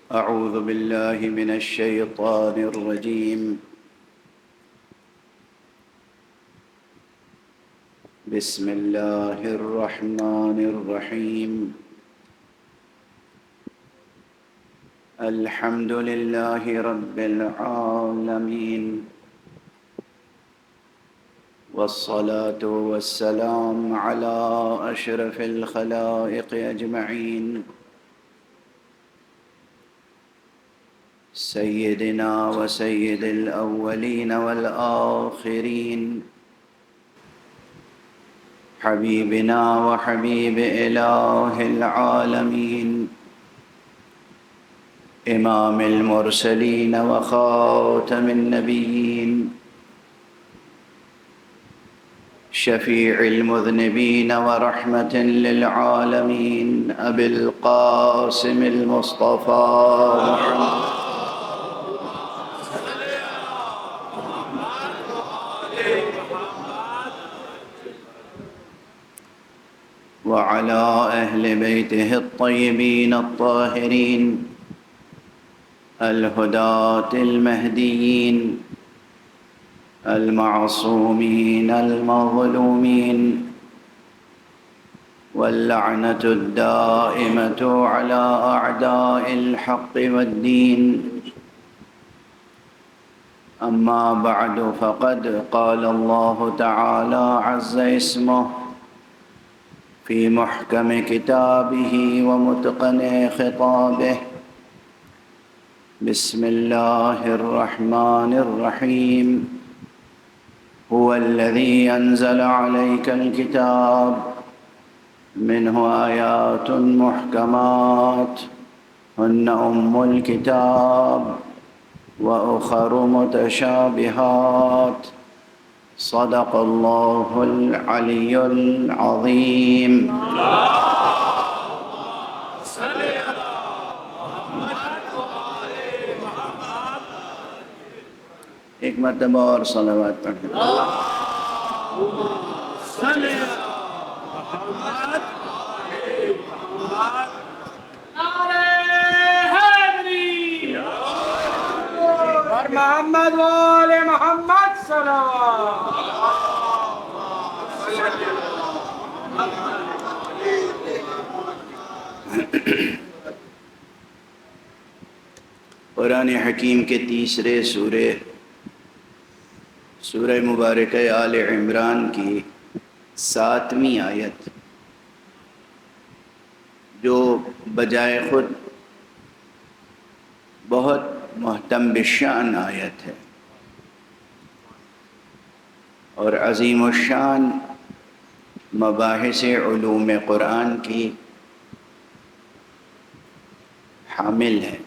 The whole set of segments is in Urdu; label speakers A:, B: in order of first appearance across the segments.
A: أعوذ بالله من الشيطان الرجيم. بسم الله الرحمن الرحيم. الحمد لله رب العالمين، والصلاة والسلام على أشرف الخلائق أجمعين، سيدنا وسيد الأولين والآخرين، حبيبنا وحبيب إله العالمين، إمام المرسلين وخاتم النبيين، شفيع المذنبين ورحمة للعالمين، أبي القاسم المصطفى محمد وعلى أهل بيته الطيبين الطاهرين الهداة المهديين المعصومين المظلومين، واللعنة الدائمة على أعداء الحق والدين. أما بعد، فقد قال الله تعالى عز اسمه في محكم كتابه ومتقن خطابه: بسم الله الرحمن الرحيم. هو الذي أنزل عليك الكتاب منه آيات محكمات هن أم الكتاب وأخر متشابهات. صدق الله العلي العظيم. ایک مرتبہ اور صلوات پڑھیں.
B: محمد وآل محمد صلوات.
A: قرآن حکیم کے تیسرے سورہ مبارکہ آل عمران کی 7ویں آیت، جو بجائے خود بہت محتم بالشان آیت ہے اور عظیم الشان مباحث علوم قرآن کی حامل ہے.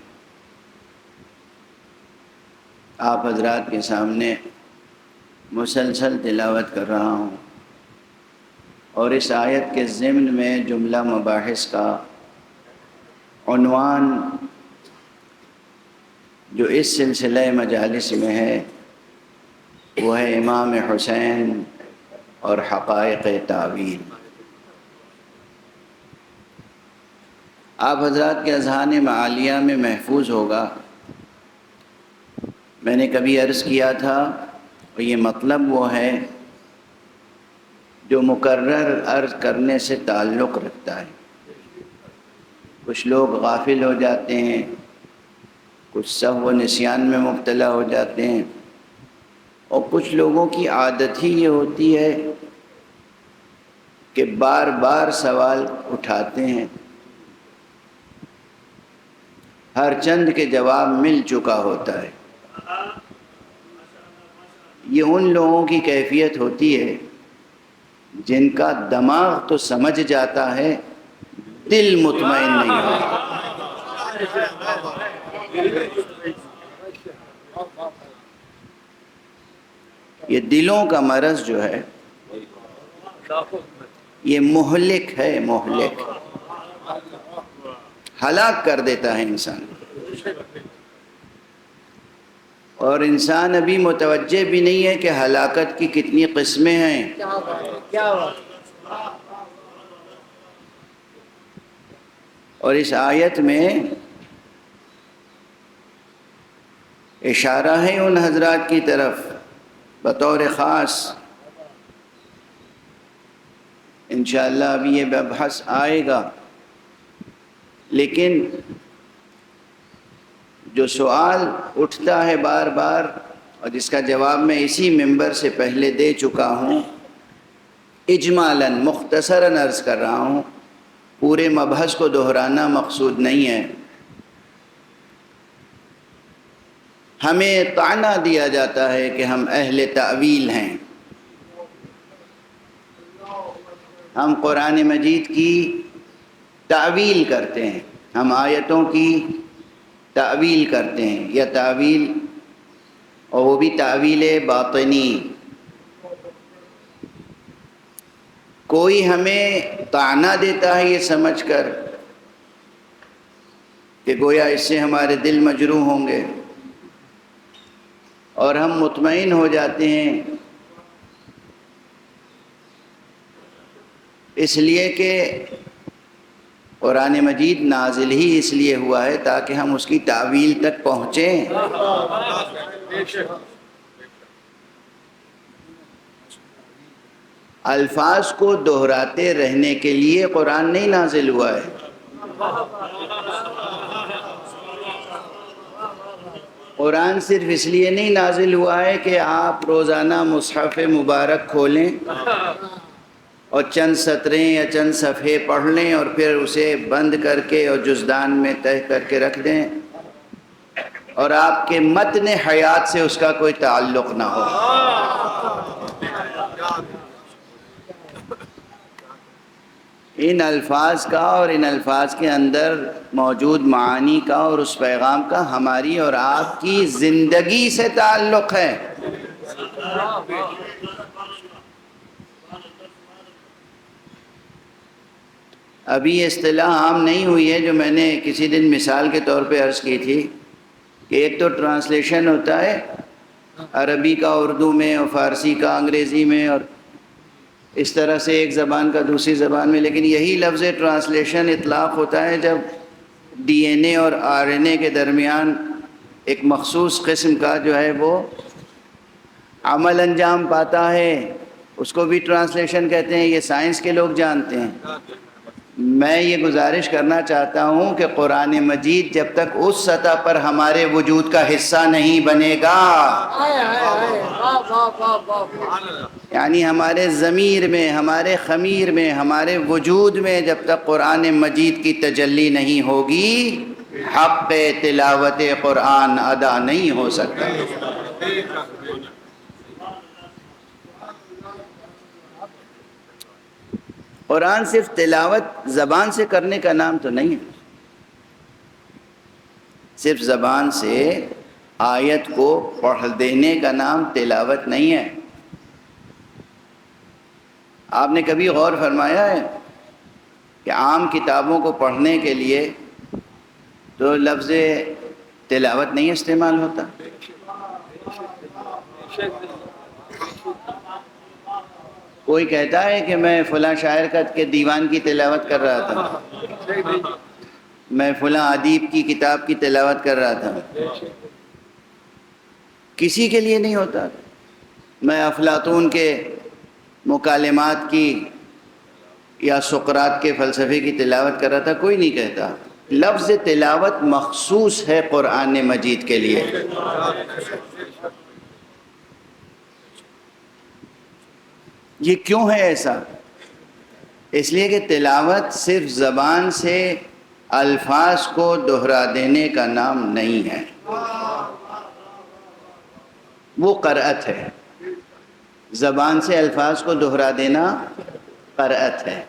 A: آپ حضرات کے سامنے مسلسل تلاوت کر رہا ہوں، اور اس آیت کے ضمن میں جملہ مباحث کا عنوان جو اس سلسلہ مجالس میں ہے وہ ہے امام حسین اور حقائق تعویل. آپ حضرات کے اذہان معالیہ میں محفوظ ہوگا. میں نے کبھی عرض کیا تھا، اور یہ مطلب وہ ہے جو مکرر عرض کرنے سے تعلق رکھتا ہے. کچھ لوگ غافل ہو جاتے ہیں، کچھ سہو و نسیان میں مبتلا ہو جاتے ہیں، اور کچھ لوگوں کی عادت ہی یہ ہوتی ہے کہ بار بار سوال اٹھاتے ہیں، ہر چند کے جواب مل چکا ہوتا ہے. یہ ان لوگوں کی کیفیت ہوتی ہے جن کا دماغ تو سمجھ جاتا ہے، دل مطمئن نہیں ہوتا. یہ دلوں کا مرض جو ہے یہ مہلک ہے، مہلک، ہلاک کر دیتا ہے انسان. اور انسان ابھی متوجہ بھی نہیں ہے کہ ہلاکت کی کتنی قسمیں ہیں. اور اس آیت میں اشارہ ہے ان حضرات کی طرف بطور خاص. انشاءاللہ ابھی یہ بحث آئے گا، لیکن جو سوال اٹھتا ہے بار بار اور جس کا جواب میں اسی منبر سے پہلے دے چکا ہوں، اجمالاً مختصراً عرض کر رہا ہوں، پورے مبحث کو دہرانا مقصود نہیں ہے. ہمیں طعنہ دیا جاتا ہے کہ ہم اہل تأویل ہیں. ہم قرآن مجید کی تأویل کرتے ہیں، ہم آیتوں کی تأویل کرتے ہیں، یا تأویل، اور وہ بھی تأویل باطنی. کوئی ہمیں طعنہ دیتا ہے یہ سمجھ کر کہ گویا اس سے ہمارے دل مجروح ہوں گے، اور ہم مطمئن ہو جاتے ہیں اس لیے کہ قرآن مجید نازل ہی اس لیے ہوا ہے تاکہ ہم اس کی تأویل تک پہنچیں. الفاظ کو دہراتے رہنے کے لیے قرآن نہیں نازل ہوا ہے. قرآن صرف اس لیے نہیں نازل ہوا ہے کہ آپ روزانہ مصحف مبارک کھولیں اور چند سطریں یا چند صفحے پڑھ لیں اور پھر اسے بند کر کے اور جزدان میں تہہ کر کے رکھ دیں اور آپ کے متن حیات سے اس کا کوئی تعلق نہ ہو. ان الفاظ کا اور ان الفاظ کے اندر موجود معانی کا اور اس پیغام کا ہماری اور آپ کی زندگی سے تعلق ہے. ابھی یہ اصطلاح عام نہیں ہوئی ہے جو میں نے کسی دن مثال کے طور پہ عرض کی تھی کہ ایک تو ٹرانسلیشن ہوتا ہے عربی کا اردو میں اور فارسی کا انگریزی میں اور اس طرح سے ایک زبان کا دوسری زبان میں، لیکن یہی لفظ ٹرانسلیشن اطلاق ہوتا ہے جب ڈی این اے اور آر این اے کے درمیان ایک مخصوص قسم کا جو ہے وہ عمل انجام پاتا ہے. اس کو بھی ٹرانسلیشن کہتے ہیں، یہ سائنس کے لوگ جانتے ہیں. میں یہ گزارش کرنا چاہتا ہوں کہ قرآن مجید جب تک اس سطح پر ہمارے وجود کا حصہ نہیں بنے گا، یعنی ہمارے ضمیر میں، ہمارے خمیر میں، ہمارے وجود میں جب تک قرآن مجید کی تجلی نہیں ہوگی، حق تلاوت قرآن ادا نہیں ہو سکتا. قرآن صرف تلاوت زبان سے کرنے کا نام تو نہیں ہے. صرف زبان سے آیت کو پڑھ دینے کا نام تلاوت نہیں ہے. آپ نے کبھی غور فرمایا ہے کہ عام کتابوں کو پڑھنے کے لیے تو لفظ تلاوت نہیں استعمال ہوتا؟ کوئی کہتا ہے کہ میں فلاں شاعر کے دیوان کی تلاوت کر رہا تھا، میں فلاں ادیب کی کتاب کی تلاوت کر رہا تھا. کسی کے لیے نہیں ہوتا. میں افلاطون کے مکالمات کی یا سقراط کے فلسفے کی تلاوت کر رہا تھا، کوئی نہیں کہتا. لفظ تلاوت مخصوص ہے قرآن مجید کے لیے. یہ کیوں ہے ایسا؟ اس لیے کہ تلاوت صرف زبان سے الفاظ کو دہرا دینے کا نام نہیں ہے، وہ قرأت ہے. زبان سے الفاظ کو دہرا دینا قرأت ہے.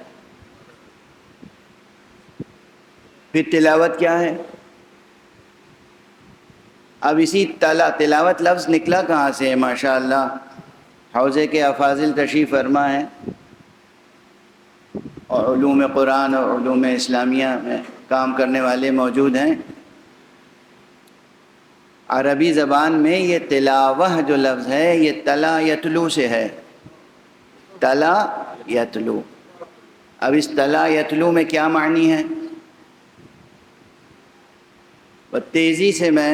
A: پھر تلاوت کیا ہے؟ اب اسی تلاوت لفظ نکلا کہاں سے ہے؟ ماشاءاللہ حوزے کے افاضل تشریف فرما ہیں اور علوم قرآن اور علوم اسلامیہ میں کام کرنے والے موجود ہیں. عربی زبان میں یہ تلاوہ جو لفظ ہے یہ تلا یتلو سے ہے. تلا یتلو. اب اس تلا یتلو میں کیا معنی ہے؟ تیزی سے میں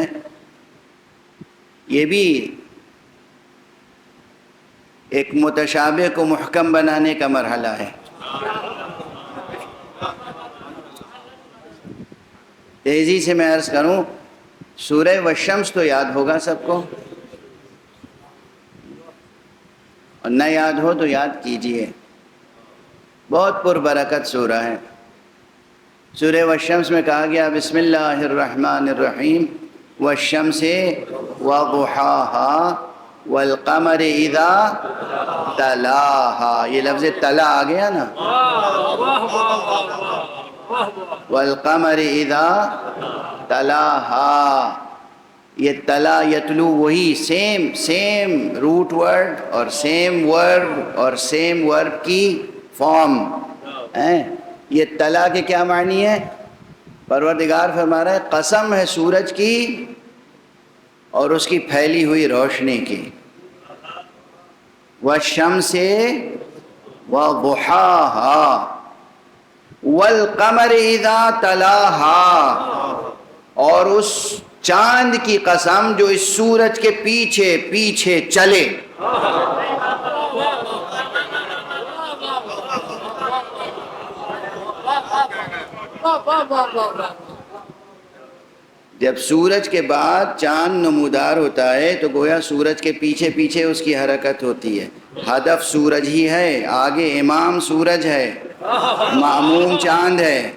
A: یہ بھی ایک متشابہ کو محکم بنانے کا مرحلہ ہے۔ تیزی سے میں عرض کروں، سورہ والشمس تو یاد ہوگا سب کو، اور نہ یاد ہو تو یاد کیجئے، بہت پربرکت سورہ ہے۔ سورہ والشمس میں کہا گیا بسم اللہ الرحمن الرحیم والشمس وضحاها والقمر اذا تلاها، یہ لفظ تلا آ گیا نا، والقمر اذا تلاها، یہ تلا یتلو وہی سیم روٹ ورڈ اور سیم ورب اور سیم ورب کی فارم ہیں۔ یہ تلا کے کیا معنی ہے؟ پروردگار فرما رہا ہے قسم ہے سورج کی اور اس کی پھیلی ہوئی روشنی کی، والشمس وضحاها والقمر اذا تلاها، اور اس چاند کی قسم جو اس سورج کے پیچھے پیچھے چلے۔ جب سورج کے بعد چاند نمودار ہوتا ہے تو گویا سورج کے پیچھے پیچھے اس کی حرکت ہوتی ہے، ہدف سورج ہی ہے، آگے امام سورج ہے، ماموم چاند ہے،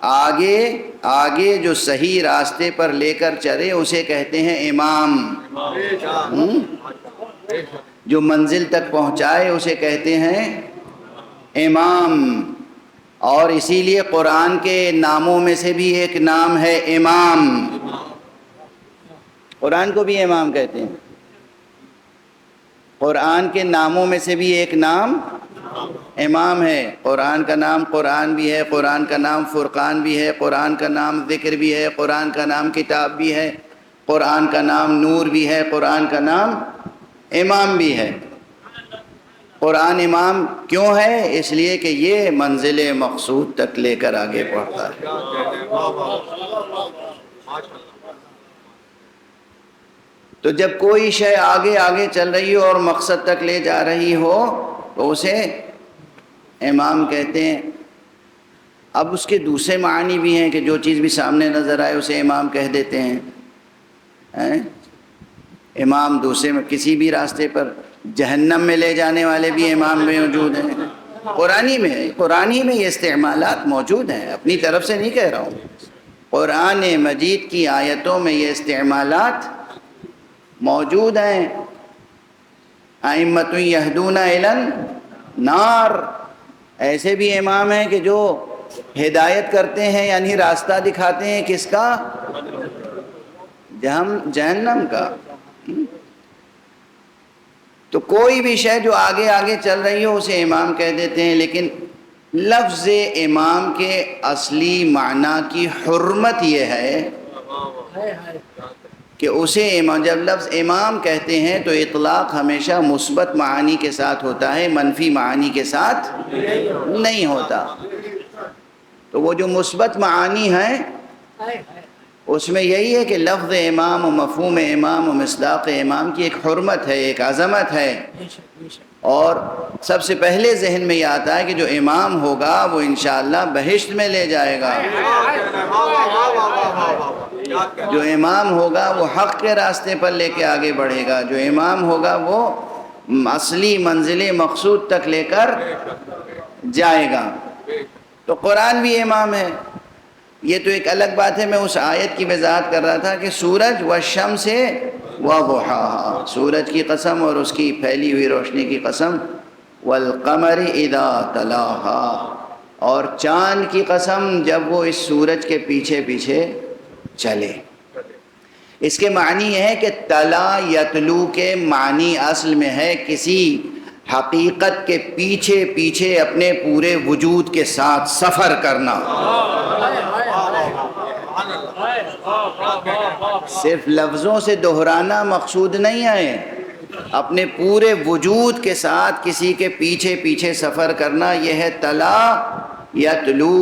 A: آگے جو صحیح راستے پر لے کر چلے اسے کہتے ہیں امام، جو منزل تک پہنچائے اسے کہتے ہیں امام۔ اور اسی لیے قرآن کے ناموں میں سے بھی ایک نام ہے امام، قرآن کو بھی امام کہتے ہیں، قرآن کے ناموں میں سے بھی ایک نام امام ہے۔ قرآن کا نام قرآن بھی ہے، قرآن کا نام فرقان بھی ہے، قرآن کا نام ذکر بھی ہے، قرآن کا نام کتاب بھی ہے، قرآن کا نام نور بھی ہے، قرآن کا نام امام بھی ہے۔ قرآن امام کیوں ہے؟ اس لیے کہ یہ منزل مقصود تک لے کر آگے بڑھتا ہے۔ تو جب کوئی شے آگے چل رہی ہو اور مقصد تک لے جا رہی ہو تو اسے امام کہتے ہیں۔ اب اس کے دوسرے معنی بھی ہیں کہ جو چیز بھی سامنے نظر آئے اسے امام کہہ دیتے ہیں۔ امام دوسرے میں کسی بھی راستے پر جہنم میں لے جانے والے بھی امام میں موجود ہیں، قرآنی میں یہ استعمالات موجود ہیں، اپنی طرف سے نہیں کہہ رہا ہوں، قرآن مجید کی آیتوں میں یہ استعمالات موجود ہیں۔ ائمۃ یہدون الی النار، ایسے بھی امام ہیں کہ جو ہدایت کرتے ہیں، یعنی راستہ دکھاتے ہیں کس کا؟ جہنم کا۔ تو کوئی بھی شے جو آگے چل رہی ہو اسے امام کہہ دیتے ہیں، لیکن لفظ امام کے اصلی معنی کی حرمت یہ ہے کہ اسے امام، جب لفظ امام کہتے ہیں تو اطلاق ہمیشہ مثبت معانی کے ساتھ ہوتا ہے، منفی معانی کے ساتھ نہیں ہوتا۔ تو وہ جو مثبت معانی ہیں اس میں یہی ہے کہ لفظ امام و مفہوم امام و مصداق امام کی ایک حرمت ہے، ایک عظمت ہے، اور سب سے پہلے ذہن میں یہ آتا ہے کہ جو امام ہوگا وہ انشاءاللہ بہشت میں لے جائے گا، جو امام ہوگا وہ حق کے راستے پر لے کے آگے بڑھے گا، جو امام ہوگا وہ اصلی منزل مقصود تک لے کر جائے گا۔ تو قرآن بھی امام ہے۔ یہ تو ایک الگ بات ہے، میں اس آیت کی وضاحت کر رہا تھا کہ سورج والشمس وضحاها، سورج کی قسم اور اس کی پھیلی ہوئی روشنی کی قسم، والقمر اذا تلاها، اور چاند کی قسم جب وہ اس سورج کے پیچھے پیچھے چلے۔ اس کے معنی یہ ہے کہ تلا یتلو کے معنی اصل میں ہے کسی حقیقت کے پیچھے پیچھے اپنے پورے وجود کے ساتھ سفر کرنا، صرف لفظوں سے دہرانا مقصود نہیں ہے، اپنے پورے وجود کے ساتھ کسی کے پیچھے پیچھے سفر کرنا، یہ ہے تلا یتلو۔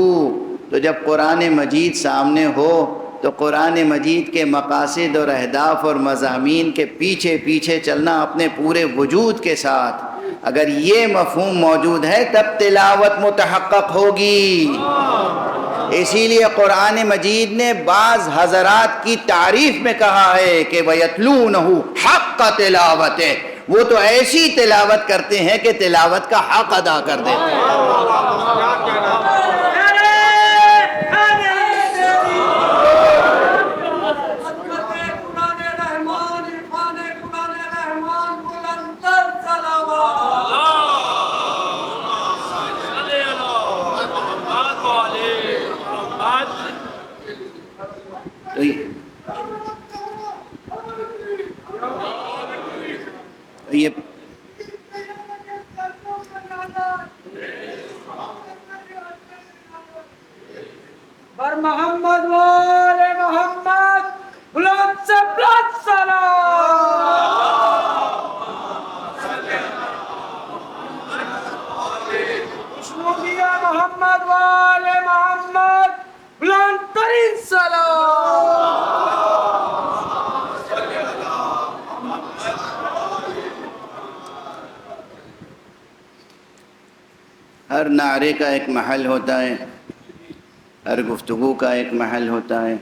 A: تو جب قرآن مجید سامنے ہو تو قرآن مجید کے مقاصد اور اہداف اور مضامین کے پیچھے پیچھے چلنا اپنے پورے وجود کے ساتھ، اگر یہ مفہوم موجود ہے تب تلاوت متحقق ہوگی۔ اسی لیے قرآن مجید نے بعض حضرات کی تعریف میں کہا ہے کہ وَيَتْلُونَهُ حَقَّ تِلَاوَتِهِ، وہ تو ایسی تلاوت کرتے ہیں کہ تلاوت کا حق ادا کر دیتے ہیں۔ تو یہ
B: بر محمد وال محمد بلند سے بلند سلام۔ خوشنودیہ محمد وال محمد بلند ترین سلام۔
A: ہر نعرے کا ایک محل ہوتا ہے، ہر گفتگو کا ایک محل ہوتا ہے،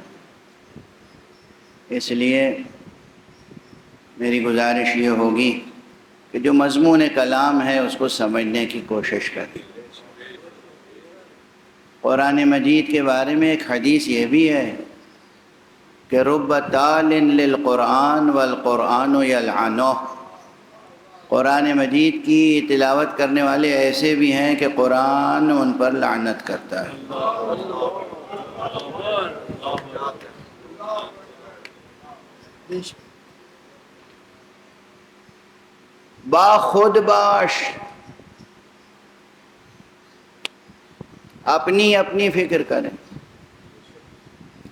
A: اس لیے میری گزارش یہ ہوگی کہ جو مضمون کلام ہے اس کو سمجھنے کی کوشش کریں۔ قرآن مجید کے بارے میں ایک حدیث یہ بھی ہے کہ رب تال للقرآن والقرآن یلعنہ، قرآن مجید کی تلاوت کرنے والے ایسے بھی ہیں کہ قرآن ان پر لعنت کرتا ہے۔ باخود باش، اپنی اپنی فکر کریں۔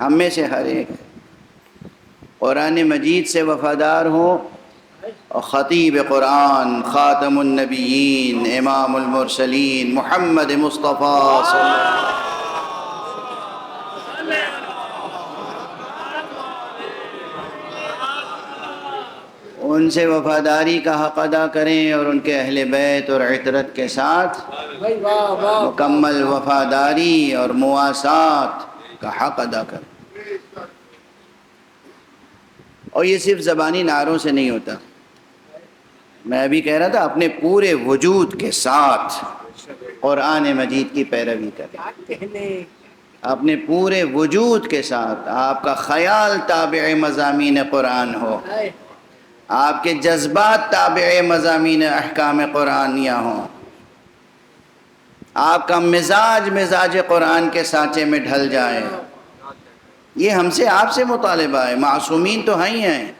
A: ہم میں سے ہر ایک قرآن مجید سے وفادار ہو اور خطیب قرآن، خاتم النبیین، امام المرسلین محمد مصطفیٰ صلی اللہ علیہ وسلم ان سے وفاداری کا حق ادا کریں اور ان کے اہل بیت اور عطرت کے ساتھ مکمل وفاداری اور مواسات کا حق ادا کریں۔ اور یہ صرف زبانی نعروں سے نہیں ہوتا، میں ابھی کہہ رہا تھا اپنے پورے وجود کے ساتھ قرآن مجید کی پیروی کریں، اپنے پورے وجود کے ساتھ آپ کا خیال تابع مضامین قرآن ہو، آپ کے جذبات تابع مضامین احکام قرآنیہ ہوں، آپ کا مزاج قرآن کے سانچے میں ڈھل جائے۔ یہ ہم سے آپ سے مطالبہ ہے، معصومین تو ہیں ہی ہیں،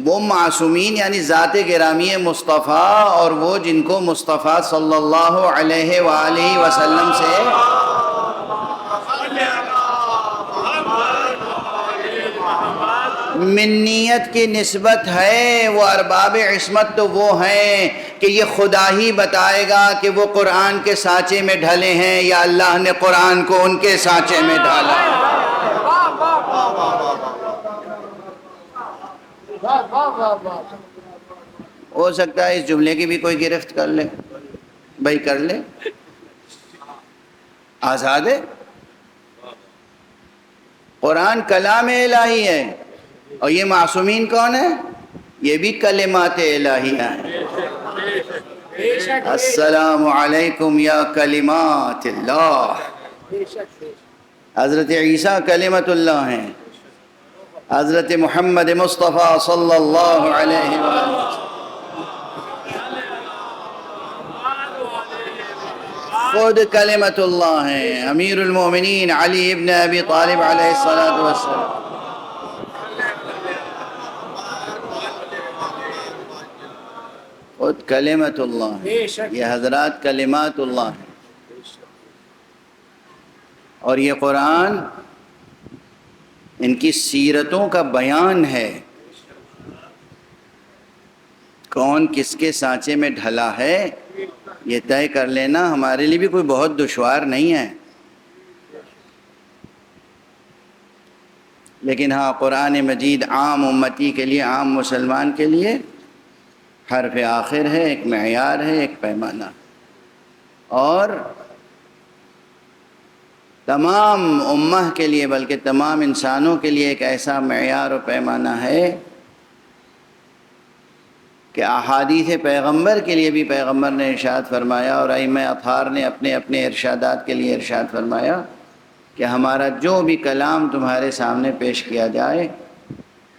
A: وہ معصومین یعنی ذات گرامی مصطفیٰ، اور وہ جن کو مصطفیٰ صلی اللہ علیہ وآلہ وسلم سے منیت کی نسبت ہے، وہ ارباب عصمت تو وہ ہیں کہ یہ خدا ہی بتائے گا کہ وہ قرآن کے سانچے میں ڈھلے ہیں یا اللہ نے قرآن کو ان کے سانچے میں ڈھالا ہے۔ ہو سکتا ہے اس جملے کی بھی کوئی گرفت کر لے، بھائی کر لے، آزاد ہے۔ قرآن کلام الہی ہے، اور یہ معصومین کون ہیں؟ یہ بھی کلمات الہیہ ہیں۔ السلام علیکم یا کلمات اللہ، حضرت عیسیٰ کلمت اللہ ہیں، حضرت محمد مصطفیٰ صلی اللہ علیہ وسلم خود کلمت اللہ ہیں، امیر المومنین علی ابن ابی طالب علیہ السلام خود کلمت اللہ ہیں، یہ حضرات کلمات اللہ ہیں۔ اور یہ قرآن ان کی سیرتوں کا بیان ہے، کون کس کے سانچے میں ڈھلا ہے یہ طے کر لینا ہمارے لیے بھی کوئی بہت دشوار نہیں ہے۔ لیکن ہاں قرآن مجید عام امتی کے لیے، عام مسلمان کے لیے حرف آخر ہے، ایک معیار ہے، ایک پیمانہ، اور تمام امہ کے لیے بلکہ تمام انسانوں کے لیے ایک ایسا معیار و پیمانہ ہے کہ احادیث پیغمبر کے لیے بھی پیغمبر نے ارشاد فرمایا اور ائمہ اطہار نے اپنے اپنے ارشادات کے لیے ارشاد فرمایا کہ ہمارا جو بھی کلام تمہارے سامنے پیش کیا جائے،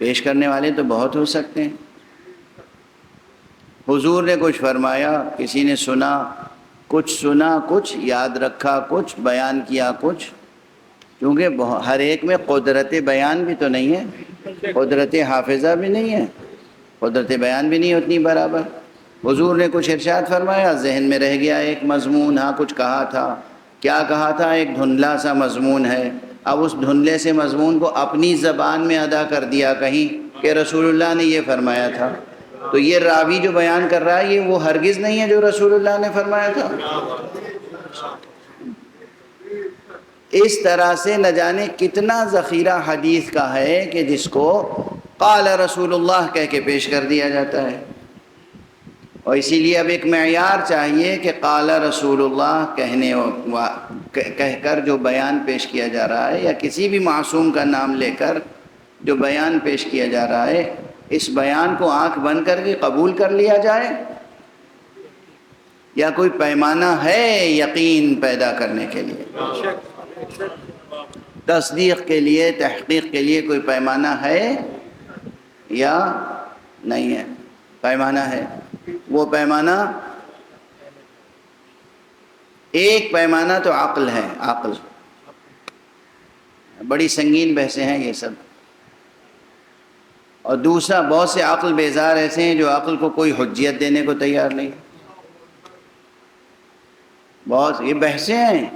A: پیش کرنے والے تو بہت ہو سکتے ہیں، حضور نے کچھ فرمایا، کسی نے سنا، کچھ یاد رکھا، کچھ بیان کیا، کچھ، کیونکہ ہر ایک میں قدرت بیان بھی تو نہیں ہے، قدرت حافظہ بھی نہیں ہے، قدرت بیان بھی نہیں اتنی برابر۔ حضور نے کچھ ارشاد فرمایا، ذہن میں رہ گیا ایک مضمون، ہاں کچھ کہا تھا، کیا کہا تھا، ایک دھندلا سا مضمون ہے، اب اس دھندلے سے مضمون کو اپنی زبان میں ادا کر دیا کہیں کہ رسول اللہ نے یہ فرمایا تھا، تو یہ راوی جو بیان کر رہا ہے یہ وہ ہرگز نہیں ہے جو رسول اللہ نے فرمایا تھا۔ اس طرح سے نہ جانے کتنا ذخیرہ حدیث کا ہے کہ جس کو قال رسول اللہ کہہ کے پیش کر دیا جاتا ہے، اور اسی لیے اب ایک معیار چاہیے کہ قال رسول اللہ کہہ کر جو بیان پیش کیا جا رہا ہے، یا کسی بھی معصوم کا نام لے کر جو بیان پیش کیا جا رہا ہے، اس بیان کو آنکھ بند کر کے قبول کر لیا جائے، یا کوئی پیمانہ ہے یقین پیدا کرنے کے لیے، تصدیق کے لیے، تحقیق کے لیے کوئی پیمانہ ہے یا نہیں ہے؟ پیمانہ ہے۔ وہ پیمانہ، ایک پیمانہ تو عقل ہے، عقل، بڑی سنگین بحثیں ہیں یہ سب، اور دوسرا بہت سے عقل بیزار ایسے ہیں جو عقل کو کوئی حجیت دینے کو تیار نہیں، بہت یہ بحثیں ہیں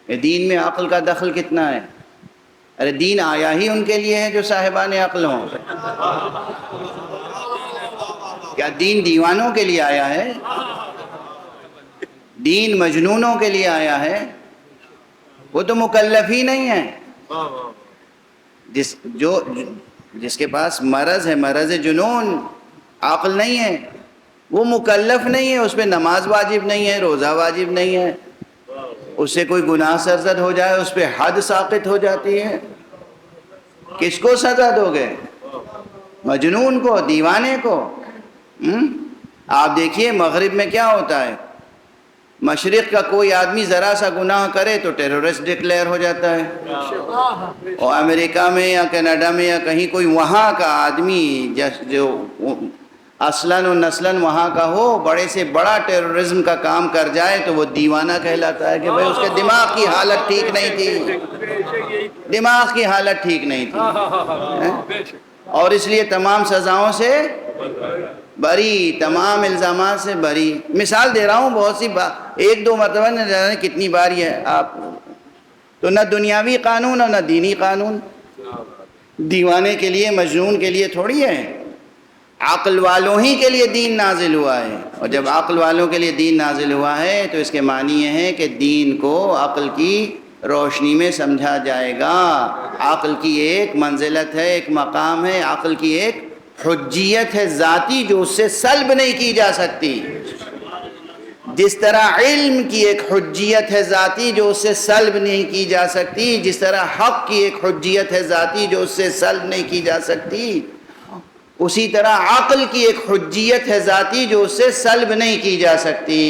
A: کہ دین میں عقل کا دخل کتنا ہے، ارے دین آیا ہی ان کے لیے ہے جو صاحبان عقل ہوں، کیا دین دیوانوں کے لیے آیا ہے؟ دین مجنونوں کے لیے آیا ہے؟ وہ تو مکلف ہی نہیں ہے، جس کے پاس مرض ہے، مرض جنون، عقل نہیں ہے، وہ مکلف نہیں ہے، اس پہ نماز واجب نہیں ہے، روزہ واجب نہیں ہے، اس سے کوئی گناہ سرزد ہو جائے اس پہ حد ساقط ہو جاتی ہے، کس کو سزا دو گے؟ مجنون کو، دیوانے کو۔ آپ دیکھیے مغرب میں کیا ہوتا ہے، مشرق کا کوئی آدمی ذرا سا گناہ کرے تو ٹیرورسٹ ڈکلیئر ہو جاتا ہے، اور امریکہ میں یا کینیڈا میں یا کہیں کوئی وہاں کا آدمی جو اصلاً و نسلاً وہاں کا ہو، بڑے سے بڑا ٹیرورزم کا کام کر جائے تو وہ دیوانہ کہلاتا ہے کہ بھئی اس کے دماغ کی حالت ٹھیک نہیں تھی، دماغ کی حالت ٹھیک نہیں تھی، اور اس لیے تمام سزاؤں سے بری، تمام الزامات سے بری۔ مثال دے رہا ہوں بہت سی ایک دو مرتبہ، نہ جانے کتنی بار یہ ہے، آپ تو نہ دنیاوی قانون اور نہ دینی قانون، دیوانے کے لیے، مجنون کے لیے تھوڑی ہے، عقل والوں ہی کے لیے دین نازل ہوا ہے، اور جب عقل والوں کے لیے دین نازل ہوا ہے تو اس کے معنی یہ ہے کہ دین کو عقل کی روشنی میں سمجھا جائے گا، عقل کی ایک منزلت ہے، ایک مقام ہے، عقل کی ایک حجیت ہے ذاتی جو اس سے سلب نہیں کی جا سکتی، جس طرح علم کی ایک حجیت ہے ذاتی جو اس سے سلب نہیں کی جا سکتی، جس طرح حق کی ایک حجیت ہے ذاتی جو اس سے سلب نہیں کی جا سکتی، اسی طرح عقل کی ایک حجیت ہے ذاتی جو اس سے سلب نہیں کی جا سکتی۔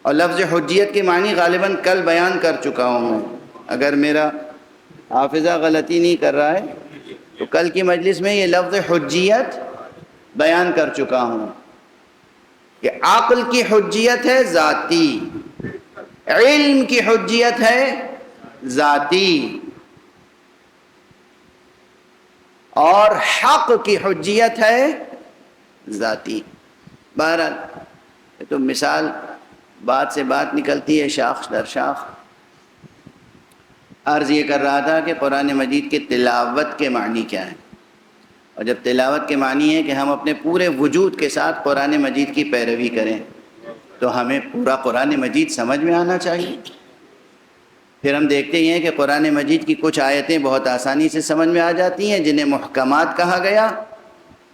A: اور لفظ حجیت کے معنی غالباً کل بیان کر چکا ہوں میں، اگر میرا حافظہ غلطی نہیں کر رہا ہے تو کل کی مجلس میں یہ لفظ حجیت بیان کر چکا ہوں کہ عقل کی حجیت ہے ذاتی، علم کی حجیت ہے ذاتی، اور حق کی حجیت ہے ذاتی۔ بہرحال یہ تو مثال بات سے بات نکلتی ہے، شاخ در شاخ۔ عرض یہ کر رہا تھا کہ قرآن مجید کے تلاوت کے معنی کیا ہیں، اور جب تلاوت کے معنی ہے کہ ہم اپنے پورے وجود کے ساتھ قرآن مجید کی پیروی کریں تو ہمیں پورا قرآن مجید سمجھ میں آنا چاہیے، پھر ہم دیکھتے ہی ہیں کہ قرآن مجید کی کچھ آیتیں بہت آسانی سے سمجھ میں آ جاتی ہیں جنہیں محکمات کہا گیا،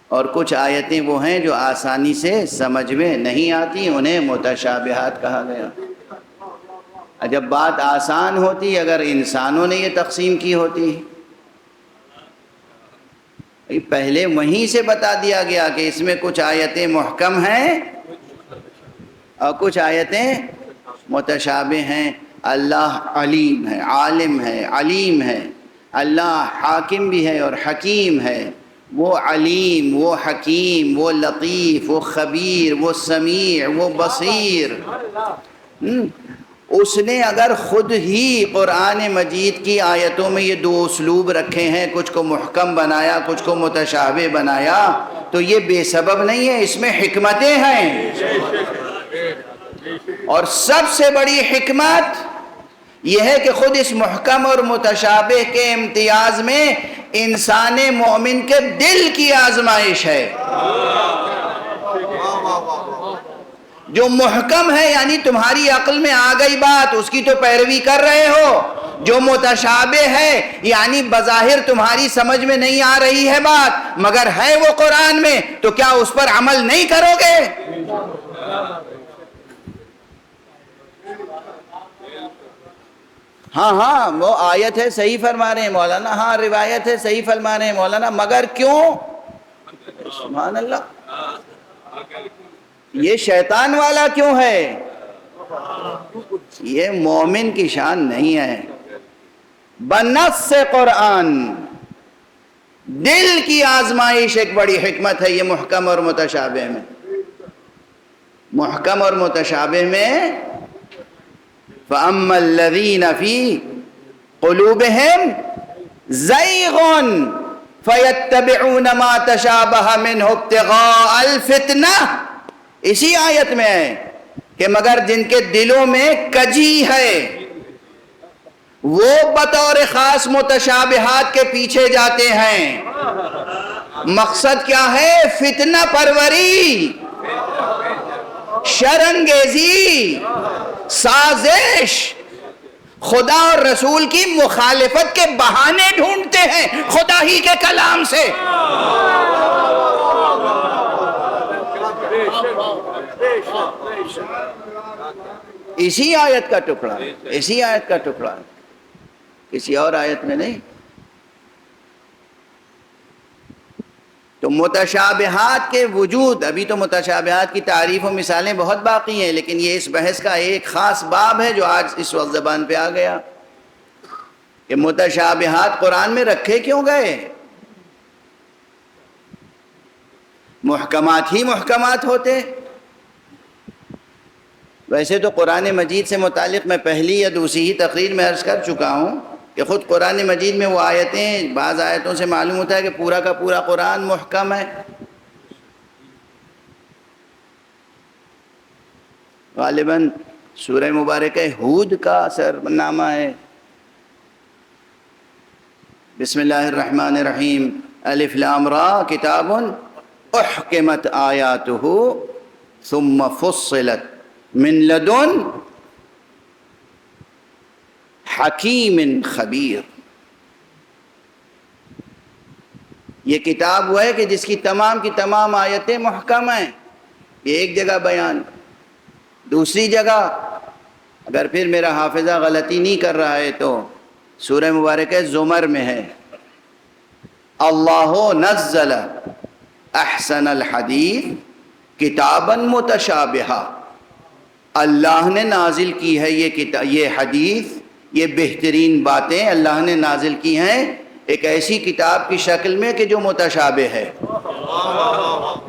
A: اور کچھ آیتیں وہ ہیں جو آسانی سے سمجھ میں نہیں آتی، انہیں متشابہات کہا گیا۔ جب بات آسان ہوتی اگر انسانوں نے یہ تقسیم کی ہوتی، پہلے وہیں سے بتا دیا گیا کہ اس میں کچھ آیتیں محکم ہیں اور کچھ آیتیں متشابہ ہیں۔ اللہ علیم ہے، عالم ہے، علیم ہے، اللہ حاکم بھی ہے اور حکیم ہے، وہ علیم، وہ حکیم، وہ لطیف، وہ خبیر، وہ سمیع، وہ بصیر۔ اس نے اگر خود ہی قرآن مجید کی آیتوں میں یہ دو اسلوب رکھے ہیں، کچھ کو محکم بنایا، کچھ کو متشابہ بنایا، تو یہ بے سبب نہیں ہے، اس میں حکمتیں ہیں۔ اور سب سے بڑی حکمت یہ ہے کہ خود اس محکم اور متشابہ کے امتیاز میں انسان مومن کے دل کی آزمائش ہے۔ جو محکم ہے یعنی تمہاری عقل میں آ گئی بات، اس کی تو پیروی کر رہے ہو۔ جو متشابہ ہے یعنی بظاہر تمہاری سمجھ میں نہیں آ رہی ہے بات، مگر ہے وہ قرآن میں، تو کیا اس پر عمل نہیں کرو گے؟ ہاں وہ آیت ہے، صحیح فرما رہے ہیں مولانا، ہاں روایت ہے، صحیح فرما رہے ہیں مولانا، مگر کیوں؟ سبحان اللہ، یہ شیطان والا کیوں ہے؟ یہ مومن کی شان نہیں ہے۔ بنص قرآن دل کی آزمائش ایک بڑی حکمت ہے، یہ محکم اور متشابہ میں۔ محکم اور متشابہ میں فَأَمَّا الَّذِينَ فِي قُلُوبِهِمْ زَيْغٌ فَيَتَّبِعُونَ مَا تَشَابَهَ مِنْهُ ابْتِغَاءَ الْفِتْنَةِ، اسی آیت میں ہے کہ مگر جن کے دلوں میں کجی ہے وہ بطور خاص متشابہات کے پیچھے جاتے ہیں۔ مقصد کیا ہے؟ فتنہ پروری، شرانگیزی، سازش، خدا اور رسول کی مخالفت کے بہانے ڈھونڈتے ہیں خدا ہی کے کلام سے۔ اسی آیت کا ٹکڑا، اسی آیت کا ٹکڑا، کسی اور آیت میں نہیں۔ تو متشابہات کے وجود، ابھی تو متشابہات کی تعریف و مثالیں بہت باقی ہیں، لیکن یہ اس بحث کا ایک خاص باب ہے جو آج اس وقت زبان پہ آ گیا کہ متشابہات قرآن میں رکھے کیوں گئے؟ محکمات ہی محکمات ہوتے۔ ویسے تو قرآن مجید سے متعلق میں پہلی یا دوسری ہی تقریر میں عرض کر چکا ہوں کہ خود قرآن مجید میں وہ آیتیں، بعض آیتوں سے معلوم ہوتا ہے کہ پورا کا پورا قرآن محکم ہے۔ غالباً سورہ مبارکہ ہود کا اثر نامہ ہے۔ بسم اللہ الرحمن الرحیم، الف لام را، کتاب احکمت آیاتہ ثم فصلت من لدن حکیم خبیر۔ یہ کتاب وہ ہے کہ جس کی تمام آیتیں محکم ہیں، یہ ایک جگہ بیان۔ دوسری جگہ اگر پھر میرا حافظہ غلطی نہیں کر رہا ہے تو سورہ مبارکہ زمر میں ہے، اللہ نزل احسن الحدیث کتابا متشابہا، اللہ نے نازل کی ہے یہ حدیث، یہ بہترین باتیں اللہ نے نازل کی ہیں ایک ایسی کتاب کی شکل میں کہ جو متشابہ ہے۔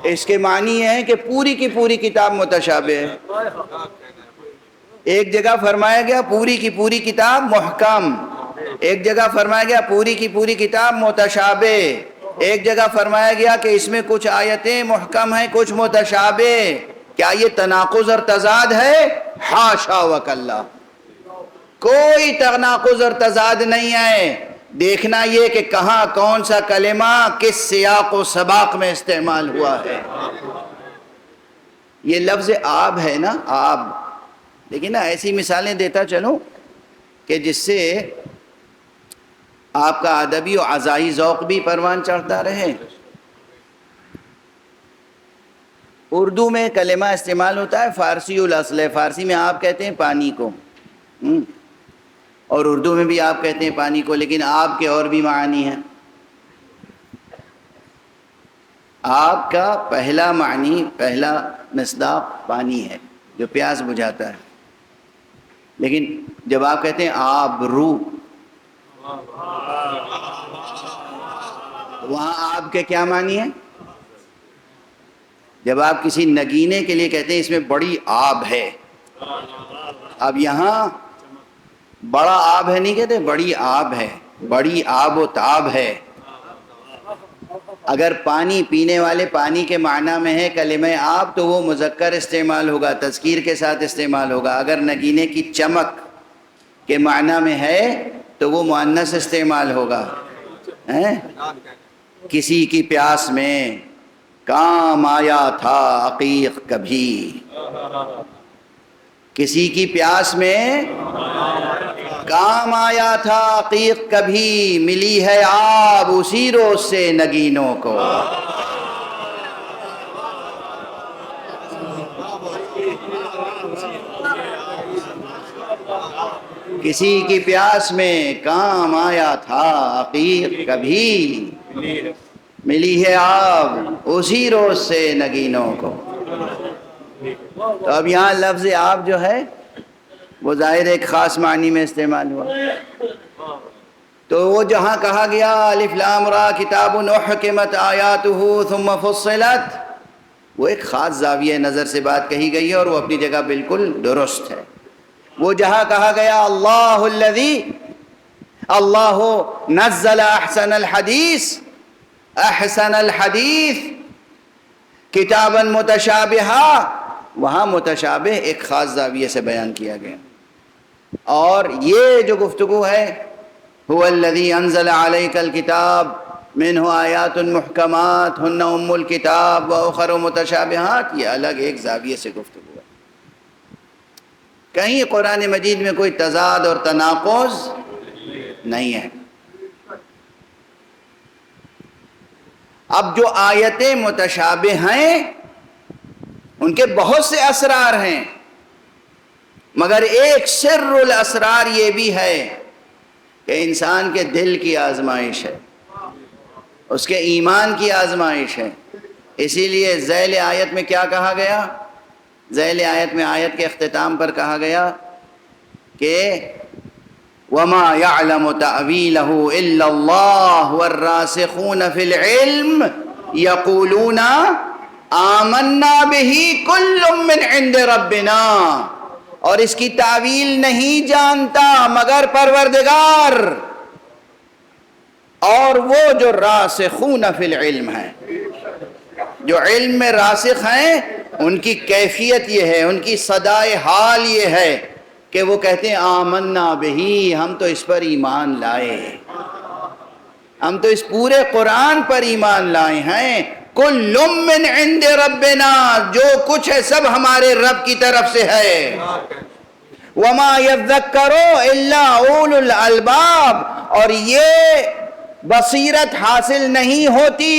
A: اس کے معنی یہ ہے کہ پوری کی پوری کتاب متشابہ ہے۔ ایک جگہ فرمایا گیا پوری کی پوری کتاب محکم، ایک جگہ فرمایا گیا پوری کی پوری کتاب متشابہ، ایک جگہ فرمایا گیا کہ اس میں کچھ آیتیں محکم ہیں کچھ متشابہ۔ کیا یہ تناقض اور تضاد ہے؟ حاشا وکلا، کوئی تناقض اور تضاد نہیں ہے۔ دیکھنا یہ کہ کہاں کون سا کلمہ کس سیاق و سباق میں استعمال ہوا ہے۔ یہ لفظ آب ہے نا، آب، لیکن نا ایسی مثالیں دیتا چلوں کہ جس سے آپ کا ادبی و عزائی ذوق بھی پروان چڑھتا رہے۔ اردو میں کلمہ استعمال ہوتا ہے فارسی الاصل ہے، فارسی میں آپ کہتے ہیں پانی کو، اور اردو میں بھی آپ کہتے ہیں پانی کو، لیکن آپ کے اور بھی معنی ہیں۔ آپ کا پہلا معنی، پہلا مصداق پانی ہے جو پیاس بجھاتا ہے، لیکن جب آپ کہتے ہیں آبرو، وہاں آپ کے کیا معنی ہے؟ جب آپ کسی نگینے کے لیے کہتے ہیں اس میں بڑی آب ہے، اب یہاں بڑا آب ہے نہیں کہتے، بڑی آب ہے، بڑی آب و تاب ہے۔ اگر پانی پینے والے پانی کے معنی میں ہے کلمہ آب تو وہ مذکر استعمال ہوگا، تذکیر کے ساتھ استعمال ہوگا۔ اگر نگینے کی چمک کے معنی میں ہے تو وہ مؤنث استعمال ہوگا۔ کسی کی پیاس میں کام آیا تھا عقیق کبھی، کسی کی پیاس میں کام آیا تھا عقیق کبھی، ملی ہے آب اسی روز سے نگینوں کو۔ کسی کی پیاس میں کام آیا تھا عقیق کبھی، ملی ہے آب اسی روز سے نگینوں کو۔ تو اب یہاں لفظ آب جو ہے وہ ظاہر ایک خاص معنی میں استعمال ہوا، تو وہ جہاں کہا گیا الف لام را کتاب احکمت آیاتہ ثم فصلت، وہ ایک خاص زاویہ نظر سے بات کہی گئی ہے اور وہ اپنی جگہ بالکل درست ہے۔ وہ جہاں کہا گیا اللہ الذی، اللہ نزل احسن الحدیث، احسن الحدیث کتابا متشابہا، وہاں متشابہ ایک خاص زاویے سے بیان کیا گیا۔ اور یہ جو گفتگو ہے هو الذی انزل علیک الکتاب منہ آیات محکمات ہن ام الکتاب واخر متشابہات، یہ الگ ایک زاویے سے گفتگو ہے۔ کہیں قرآن مجید میں کوئی تضاد اور تناقض نہیں ہے۔ اب جو آیتیں متشابہ ہیں ان کے بہت سے اسرار ہیں، مگر ایک سر الاسرار یہ بھی ہے کہ انسان کے دل کی آزمائش ہے، اس کے ایمان کی آزمائش ہے۔ اسی لیے ذیل آیت میں کیا کہا گیا؟ ذیل آیت میں آیت کے اختتام پر کہا گیا کہ وَمَا يَعْلَمُ تَأْوِيلَهُ إِلَّا اللَّهُ وَالرَّاسِخُونَ فِي الْعِلْمِ يَقُولُونَ آمَنَّا بِهِ كُلٌّ مِّنْ عِنْدِ رَبِّنَا، اور اس کی تعویل نہیں جانتا مگر پروردگار اور وہ جو راسخون فی العلم ہیں، جو علم میں راسخ ہیں، ان کی کیفیت یہ ہے، ان کی صدائے حال یہ ہے کہ وہ کہتے ہیں آمنا بہی، ہم تو اس پر ایمان لائے، ہم تو اس پورے قرآن پر ایمان لائے ہیں۔ کل من عند ربنا، جو کچھ ہے سب ہمارے رب کی طرف سے ہے۔ وما یذکر الا اولو الالباب، اور یہ بصیرت حاصل نہیں ہوتی،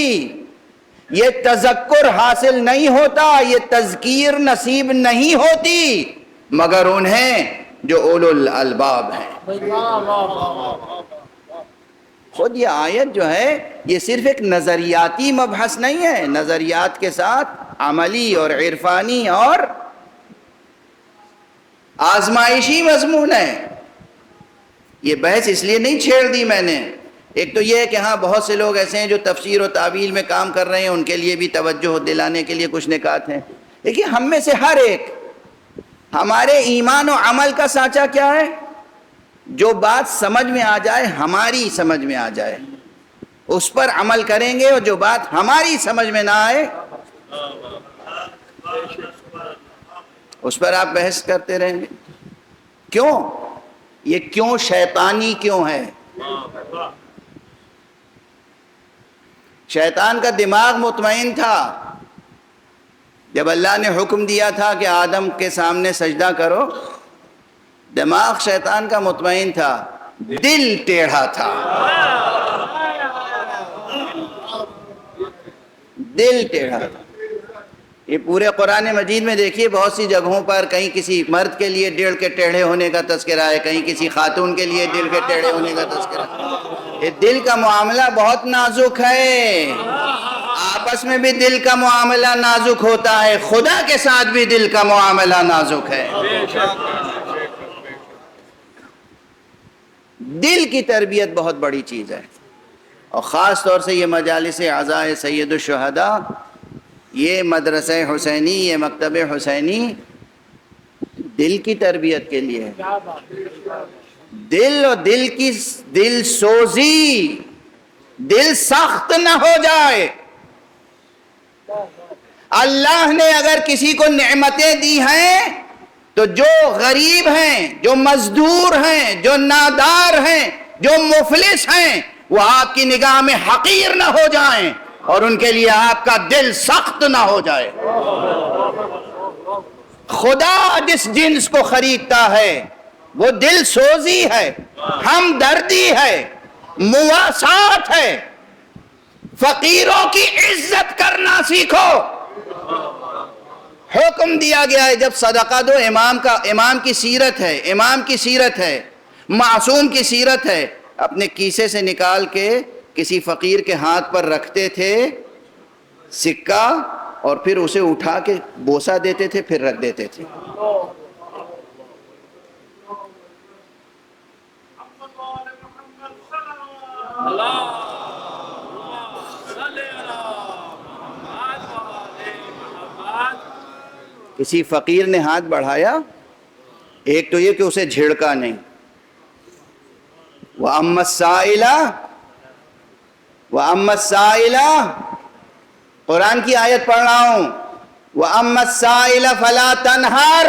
A: یہ تذکر حاصل نہیں ہوتا، یہ تذکیر نصیب نہیں ہوتی مگر انہیں جو اولو الالباب ہیں۔ خود یہ آیت جو ہے یہ صرف ایک نظریاتی مبحث نہیں ہے، نظریات کے ساتھ عملی اور عرفانی اور آزمائشی مضمون ہے۔ یہ بحث اس لیے نہیں چھیڑ دی میں نے، ایک تو یہ ہے کہ ہاں بہت سے لوگ ایسے ہیں جو تفسیر و تعویل میں کام کر رہے ہیں، ان کے لیے بھی توجہ دلانے کے لیے کچھ نکات ہیں۔ دیکھیے ہم میں سے ہر ایک، ہمارے ایمان و عمل کا سانچہ کیا ہے؟ جو بات سمجھ میں آ جائے، ہماری سمجھ میں آ جائے، اس پر عمل کریں گے، اور جو بات ہماری سمجھ میں نہ آئے اس پر آپ بحث کرتے رہیں گے۔ کیوں؟ یہ کیوں شیطانی کیوں ہے؟ شیطان کا دماغ مطمئن تھا جب اللہ نے حکم دیا تھا کہ آدم کے سامنے سجدہ کرو، دماغ شیطان کا مطمئن تھا، دل ٹیڑھا تھا، دل ٹیڑھا تھا۔ یہ پورے قرآن مجید میں دیکھیے بہت سی جگہوں پر کہیں کسی مرد کے لیے دل کے ٹیڑھے ہونے کا تذکرہ ہے، کہیں کسی خاتون کے لیے دل کے ٹیڑھے ہونے کا تذکرہ ہے۔ یہ دل کا معاملہ بہت نازک ہے، آپس میں بھی دل کا معاملہ نازک ہوتا ہے، خدا کے ساتھ بھی دل کا معاملہ نازک ہے۔ دل کی تربیت بہت بڑی چیز ہے، اور خاص طور سے یہ مجالس عزائے سید الشہداء، یہ مدرسہ حسینی، یہ مکتب حسینی دل کی تربیت کے لیے ہے۔ دل اور دل کی دل سوزی، دل سخت نہ ہو جائے۔ اللہ نے اگر کسی کو نعمتیں دی ہیں تو جو غریب ہیں، جو مزدور ہیں، جو نادار ہیں، جو مفلس ہیں، وہ آپ کی نگاہ میں حقیر نہ ہو جائیں اور ان کے لیے آپ کا دل سخت نہ ہو جائے۔ خدا جس جنس کو خریدتا ہے وہ دل سوزی ہے، ہمدردی ہے، مواسات ہے۔ فقیروں کی عزت کرنا سیکھو۔ حکم دیا گیا ہے جب صدقہ دو، امام کی سیرت ہے، امام کی سیرت ہے، معصوم کی سیرت ہے، اپنے کیسے سے نکال کے کسی فقیر کے ہاتھ پر رکھتے تھے سکہ، اور پھر اسے اٹھا کے بوسہ دیتے تھے، پھر رکھ دیتے تھے۔ کسی فقیر نے ہاتھ بڑھایا، ایک تو یہ کہ اسے جھڑکا نہیں، وَأَمَّا السَّائِلَ، قرآن کی آیت پڑھ رہا ہوں، وَأَمَّا السَّائِلَ فَلَا تَنْهَرْ،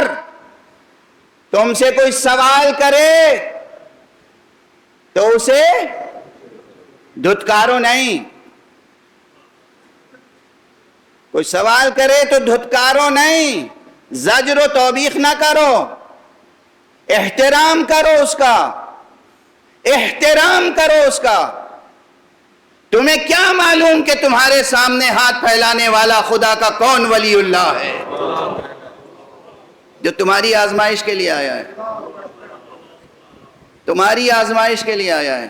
A: تم سے کوئی سوال کرے تو اسے دھتکارو نہیں، کوئی سوال کرے تو دھتکارو نہیں، زجر و توبیخ نہ کرو، احترام کرو اس کا، احترام کرو اس کا۔ تمہیں کیا معلوم کہ تمہارے سامنے ہاتھ پھیلانے والا خدا کا کون ولی اللہ ہے جو تمہاری آزمائش کے لیے آیا ہے، تمہاری آزمائش کے لیے آیا ہے۔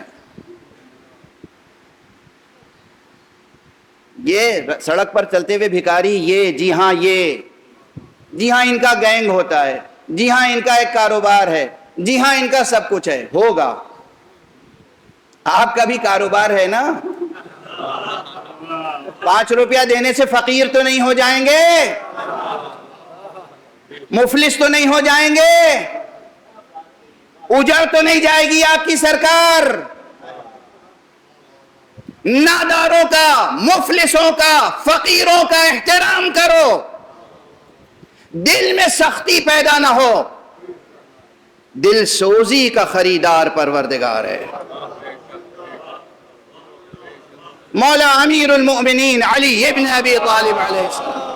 A: یہ سڑک پر چلتے ہوئے بھکاری، یہ جی ہاں ان کا گینگ ہوتا ہے، جی ہاں ان کا ایک کاروبار ہے، جی ہاں ان کا سب کچھ ہے، ہوگا۔ آپ کا بھی کاروبار ہے نا؟ 5 روپیہ دینے سے فقیر تو نہیں ہو جائیں گے، مفلس تو نہیں ہو جائیں گے، اجڑ تو نہیں جائے گی آپ کی سرکار۔ ناداروں کا، مفلسوں کا، فقیروں کا احترام کرو، دل میں سختی پیدا نہ ہو۔ دل سوزی کا خریدار پروردگار ہے۔ مولا امیر المؤمنین علی ابن ابی طالب علیہ السلام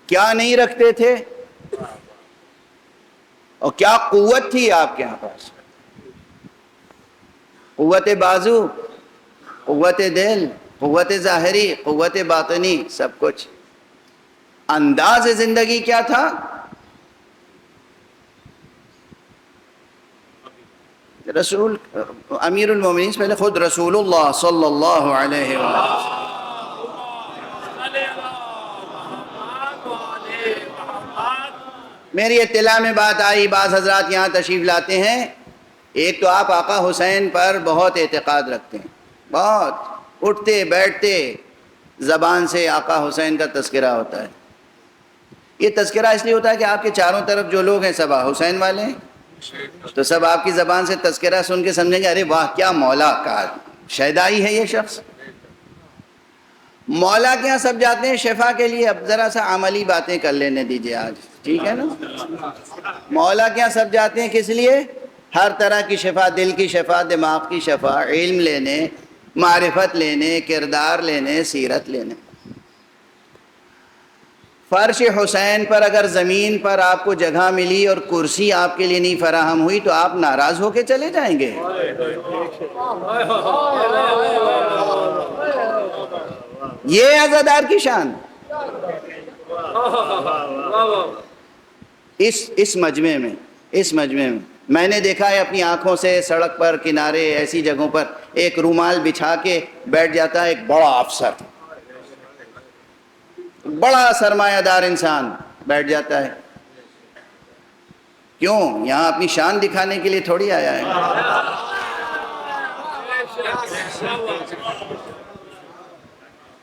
A: کیا نہیں رکھتے تھے، اور کیا قوت تھی آپ کے یہاں پاس؟ قوت بازو، قوت دل، قوت ظاہری، قوت باطنی، سب کچھ۔ انداز زندگی کیا تھا؟ رسول امیر المومنین سے پہلے خود رسول اللہ صلی اللہ علیہ وسلم، میری اطلاع میں بات آئی، بعض حضرات یہاں تشریف لاتے ہیں، ایک تو آپ آقا حسین پر بہت اعتقاد رکھتے ہیں، بہت اٹھتے بیٹھتے زبان سے آقا حسین کا تذکرہ ہوتا ہے۔ یہ تذکرہ اس لیے ہوتا ہے کہ آپ کے چاروں طرف جو لوگ ہیں سب حسین والے ہیں، تو سب آپ کی زبان سے تذکرہ سن کے سمجھیں گے ارے واہ کیا مولا کا شیدائی ہے یہ شخص۔ مولا کے یہاں سب جاتے ہیں شفا کے لیے، اب ذرا سا عملی باتیں کر لینے دیجئے آج، ٹھیک ہے نا؟ مولا کے یہاں سب جاتے ہیں کس لیے؟ ہر طرح کی شفا، دل کی شفا، دماغ کی شفا، علم لینے، معرفت لینے، کردار لینے، سیرت لینے۔ فرش حسین پر اگر زمین پر آپ کو جگہ ملی اور کرسی آپ کے لیے نہیں فراہم ہوئی تو آپ ناراض ہو کے چلے جائیں گے؟ یہ عزادار کی شان اس مجمع میں میں نے دیکھا ہے اپنی آنکھوں سے، سڑک پر کنارے ایسی جگہوں پر ایک رومال بچھا کے بیٹھ جاتا ہے ایک بڑا افسر، بڑا سرمایہ دار انسان بیٹھ جاتا ہے. کیوں؟ یہاں اپنی شان دکھانے کے لیے تھوڑی آیا ہے.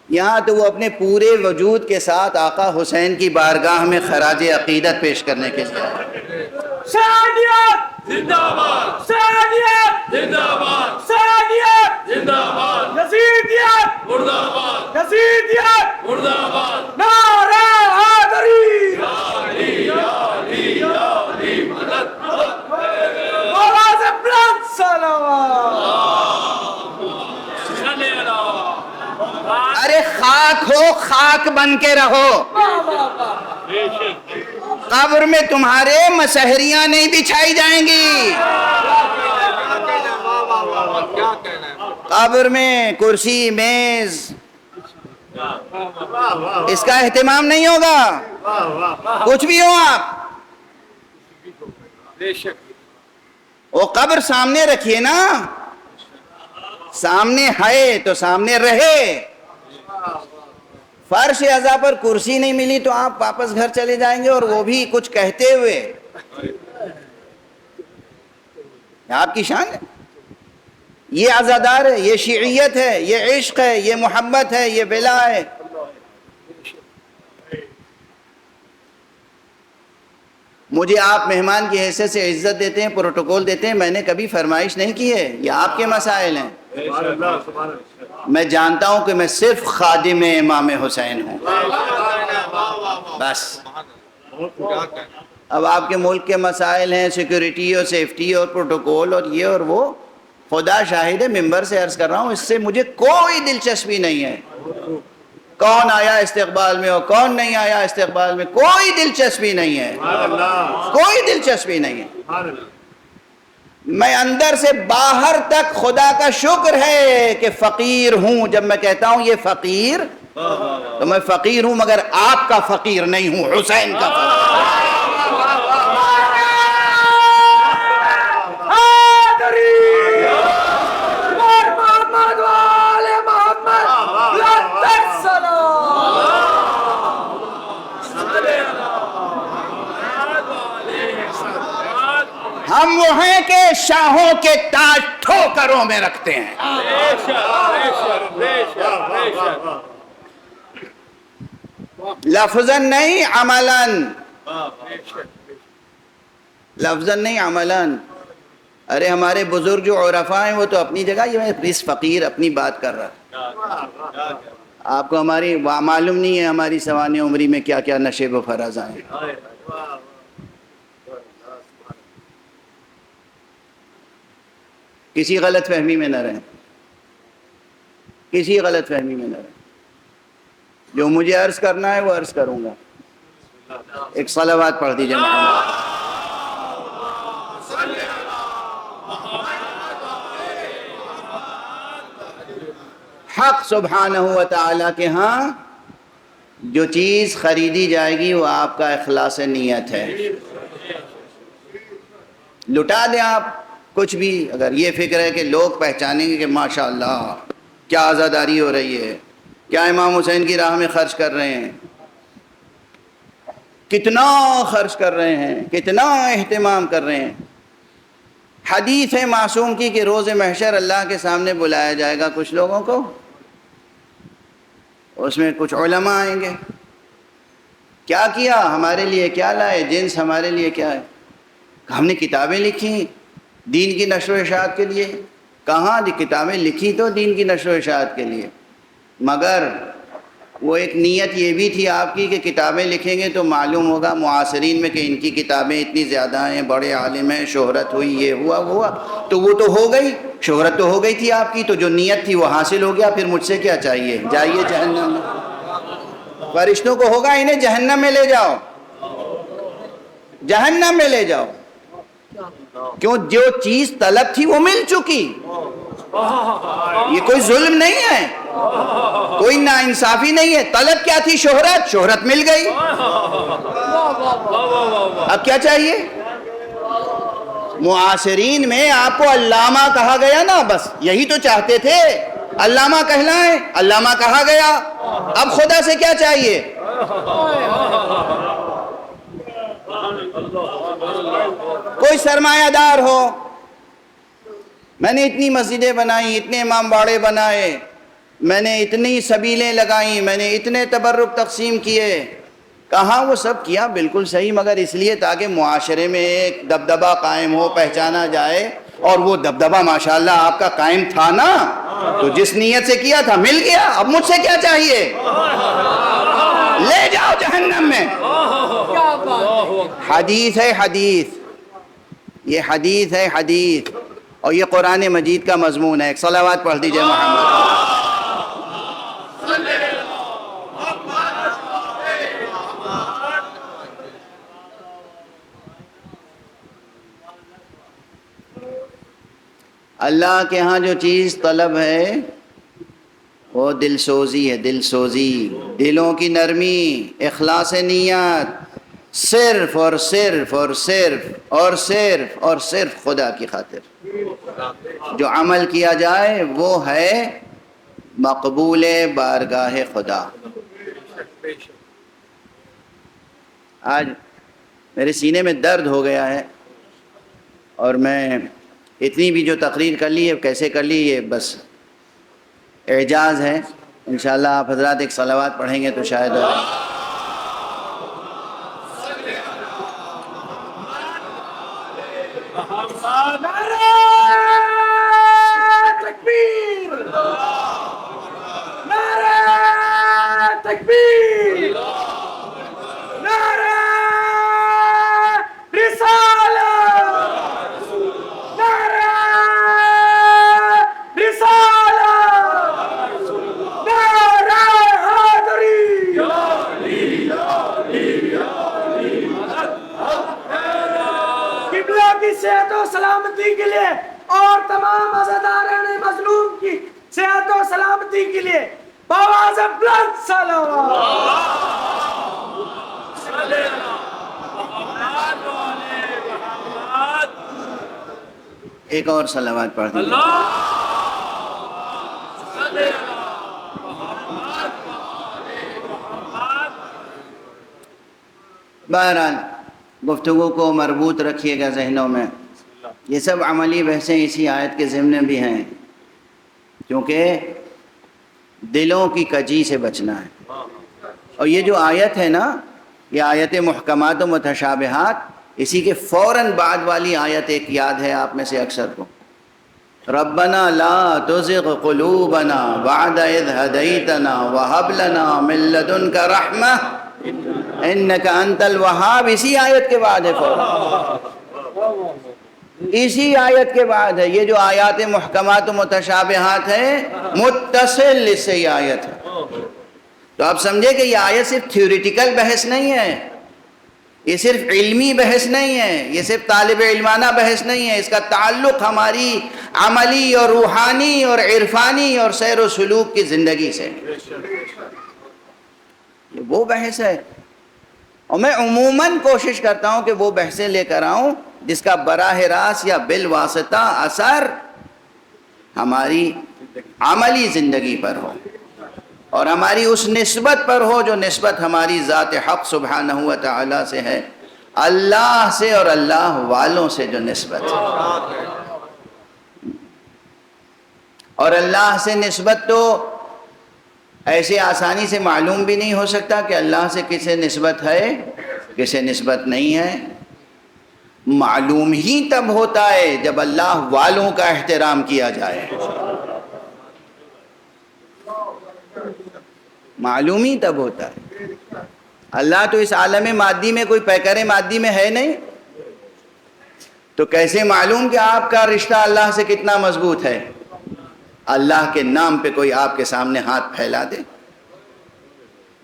A: یہاں تو وہ اپنے پورے وجود کے ساتھ آقا حسین کی بارگاہ میں خراج عقیدت پیش کرنے کے لیے آیا ہے.
B: سعدیت زندہ باد، سعدیت زندہ باد، سعدیت زندہ باد، یزیدیت مرد آباد، یزیدیت مرد آباد، نعرہ حیدری علی علی علی مدد، آواز بلند صلوات.
A: ارے خاک ہو، خاک بن کے رہو. قبر میں تمہارے مسحریاں نہیں بچھائی جائیں گی. قبر میں کرسی میز اس کا اہتمام نہیں ہوگا. کچھ بھی ہو آپ، وہ قبر سامنے رکھیے نا. سامنے ہے تو سامنے رہے. فرش عزا پر کرسی نہیں ملی تو آپ واپس گھر چلے جائیں گے، اور وہ بھی کچھ کہتے ہوئے. آپ کی شان ہے. یہ عزادار ہے، یہ شیعیت ہے، یہ عشق ہے، یہ محبت ہے، یہ ولا ہے. مجھے آپ مہمان کی حیثیت سے عزت دیتے ہیں، پروٹوکول دیتے ہیں. میں نے کبھی فرمائش نہیں کی ہے، یہ آپ کے مسائل ہیں. میں جانتا ہوں کہ میں صرف خادم امام حسین ہوں بس. اب آپ کے ملک کے مسائل ہیں، سیکیورٹی اور سیفٹی اور پروٹوکول اور یہ اور وہ، خدا شاہد ہے ممبر سے عرض کر رہا ہوں، اس سے مجھے کوئی دلچسپی نہیں ہے. کون آیا استقبال میں اور کون نہیں آیا استقبال میں، کوئی دلچسپی نہیں ہے، کوئی دلچسپی نہیں ہے. میں اندر سے باہر تک خدا کا شکر ہے کہ فقیر ہوں. جب میں کہتا ہوں یہ فقیر تو میں فقیر ہوں، مگر آپ کا فقیر نہیں ہوں، حسین کا فقیر. ہم وہ ہیں کہ شاہوں کے تاج ٹھوکروں میں رکھتے ہیں. لفظاً نہیں عملاً، لفظاً نہیں عملاً. ارے ہمارے بزرگ جو عرفاء ہیں وہ تو اپنی جگہ، یہ میں اس فقیر اپنی بات کر رہا. آپ کو ہماری معلوم نہیں ہے ہماری سوانح عمری میں کیا کیا نشیب و فراز آئے. کسی غلط فہمی میں نہ رہیں، کسی غلط فہمی میں نہ رہیں. جو مجھے عرض کرنا ہے وہ عرض کروں گا. ایک صلوات پڑھ دیجئے محمد. حق سبحانہ و تعالیٰ کے ہاں جو چیز خریدی جائے گی وہ آپ کا اخلاص نیت ہے. لٹا دیں آپ کچھ بھی، اگر یہ فکر ہے کہ لوگ پہچانیں گے کہ ماشاءاللہ کیا عزاداری ہو رہی ہے، کیا امام حسین کی راہ میں خرچ کر رہے ہیں، کتنا خرچ کر رہے ہیں، کتنا اہتمام کر رہے ہیں. حدیث ہے معصوم کی کہ روز محشر اللہ کے سامنے بلایا جائے گا کچھ لوگوں کو، اس میں کچھ علماء آئیں گے. کیا کیا ہمارے لیے، کیا لائے، جنس ہمارے لیے کیا ہے. ہم نے کتابیں لکھی دین کی نشر و اشاعت کے لیے. کہاں کتابیں لکھی تو دین کی نشر و اشاعت کے لیے، مگر وہ ایک نیت یہ بھی تھی آپ کی کہ کتابیں لکھیں گے تو معلوم ہوگا معاصرین میں کہ ان کی کتابیں اتنی زیادہ ہیں، بڑے عالم ہیں، شہرت ہوئی، یہ ہوا وہ ہوا. تو وہ تو ہو گئی، شہرت تو ہو گئی تھی آپ کی، تو جو نیت تھی وہ حاصل ہو گیا. پھر مجھ سے کیا چاہیے، جائیے جہنم میں. فرشتوں کو ہوگا انہیں جہنم میں لے جاؤ، جہنم میں لے جاؤ، کیوں؟ جو چیز طلب تھی وہ مل چکی، یہ کوئی ظلم نہیں ہے، کوئی ناانصافی نہیں ہے۔ طلب کیا تھی؟ شہرت، شہرت مل گئی، اب کیا چاہیے؟ معاصرین میں آپ کو علامہ کہا گیا نا، بس یہی تو چاہتے تھے، علامہ کہلائیں، علامہ کہا گیا، اب خدا سے کیا چاہیے؟ کوئی سرمایہ دار ہو، میں نے اتنی مسجدیں بنائی، اتنے امام باڑے بنائے، میں نے اتنی سبیلیں لگائیں، میں نے اتنے تبرک تقسیم کیے، کہاں وہ سب کیا بالکل صحیح، مگر اس لیے تاکہ معاشرے میں ایک دبدبہ قائم ہو، پہچانا جائے، اور وہ دبدبہ ماشاءاللہ آپ کا قائم تھا نا، تو جس نیت سے کیا تھا مل گیا، اب مجھ سے کیا چاہیے؟ لے جاؤ جہنم میں۔ حدیث ہے، حدیث، یہ حدیث ہے، حدیث، اور یہ قرآن مجید کا مضمون ہے۔ ایک صلوات پڑھ دیجئے محمد۔ اللہ کے ہاں جو چیز طلب ہے وہ دل سوزی ہے، دل سوزی، دلوں کی نرمی، اخلاص نیت، صرف اور صرف اور صرف اور صرف اور صرف خدا کی خاطر جو عمل کیا جائے وہ ہے مقبول بارگاہ خدا۔ آج میرے سینے میں درد ہو گیا ہے، اور میں اتنی بھی جو تقریر کر لی ہے، کیسے کر لی، یہ بس اعجاز ہے۔ انشاءاللہ آپ حضرات ایک صلوات پڑھیں گے تو شاید
B: نعرہ تکبیر، نعرہ تکبیر، نعرہ رسالت، نعرہ رسالت، نعرہ حیدری، قبلہ کی صحت و سلامتی کے لیے اور تمام عزاداران مظلوم کی صحت و سلامتی کے لیے بآواز بلند صلوات۔
A: ایک اور صلوات پڑھ دیں۔ بہرحال گفتگو کو مربوط رکھیے گا ذہنوں میں، یہ سب عملی بحثیں اسی آیت کے ضمن بھی ہیں، کیونکہ دلوں کی کجی سے بچنا ہے۔ اور یہ جو آیت ہے نا، یہ آیت محکمات و متشابہات، اسی کے فوراً بعد والی آیت ایک یاد ہے آپ میں سے اکثر کو، ربنا لا تزغ قلوبنا بعد اذ ہدیتنا وہب لنا من لدنک رحمہ انک انت الوہاب، اسی آیت کے بعد ہے فوراً، اسی آیت کے بعد ہے۔ یہ جو آیات محکمات و متشابہات ہیں، متصل اس سے یہ آیت ہے، تو آپ سمجھے کہ یہ آیت صرف تھیوریٹیکل بحث نہیں ہے، یہ صرف علمی بحث نہیں ہے، یہ صرف طالب علمانہ بحث نہیں ہے، اس کا تعلق ہماری عملی اور روحانی اور عرفانی اور سیر و سلوک کی زندگی سے، یہ وہ بحث ہے۔ اور میں عموماً کوشش کرتا ہوں کہ وہ بحثیں لے کر آؤں جس کا براہ راست یا بالواسطہ اثر ہماری عملی زندگی پر ہو، اور ہماری اس نسبت پر ہو جو نسبت ہماری ذات حق سبحانہ و تعالی سے ہے، اللہ سے اور اللہ والوں سے جو نسبت ہے۔ اور اللہ سے نسبت تو ایسے آسانی سے معلوم بھی نہیں ہو سکتا کہ اللہ سے کسے نسبت ہے کسے نسبت نہیں ہے، معلوم ہی تب ہوتا ہے جب اللہ والوں کا احترام کیا جائے، معلوم ہی تب ہوتا ہے۔ اللہ تو اس عالم مادی میں کوئی پیکر مادی میں ہے نہیں، تو کیسے معلوم کہ آپ کا رشتہ اللہ سے کتنا مضبوط ہے؟ اللہ کے نام پہ کوئی آپ کے سامنے ہاتھ پھیلا دے،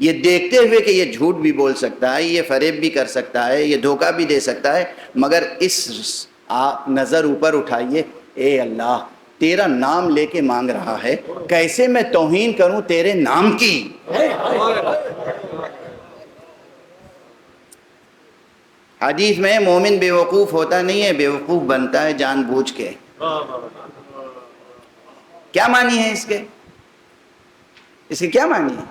A: یہ دیکھتے ہوئے کہ یہ جھوٹ بھی بول سکتا ہے، یہ فریب بھی کر سکتا ہے، یہ دھوکہ بھی دے سکتا ہے، مگر اس آپ نظر اوپر اٹھائیے، اے اللہ تیرا نام لے کے مانگ رہا ہے، کیسے میں توہین کروں تیرے نام کی؟ حدیث میں مومن بے وقوف ہوتا نہیں ہے، بے وقوف بنتا ہے جان بوجھ کے۔ کیا معنی ہے اس کے کیا معنی ہے؟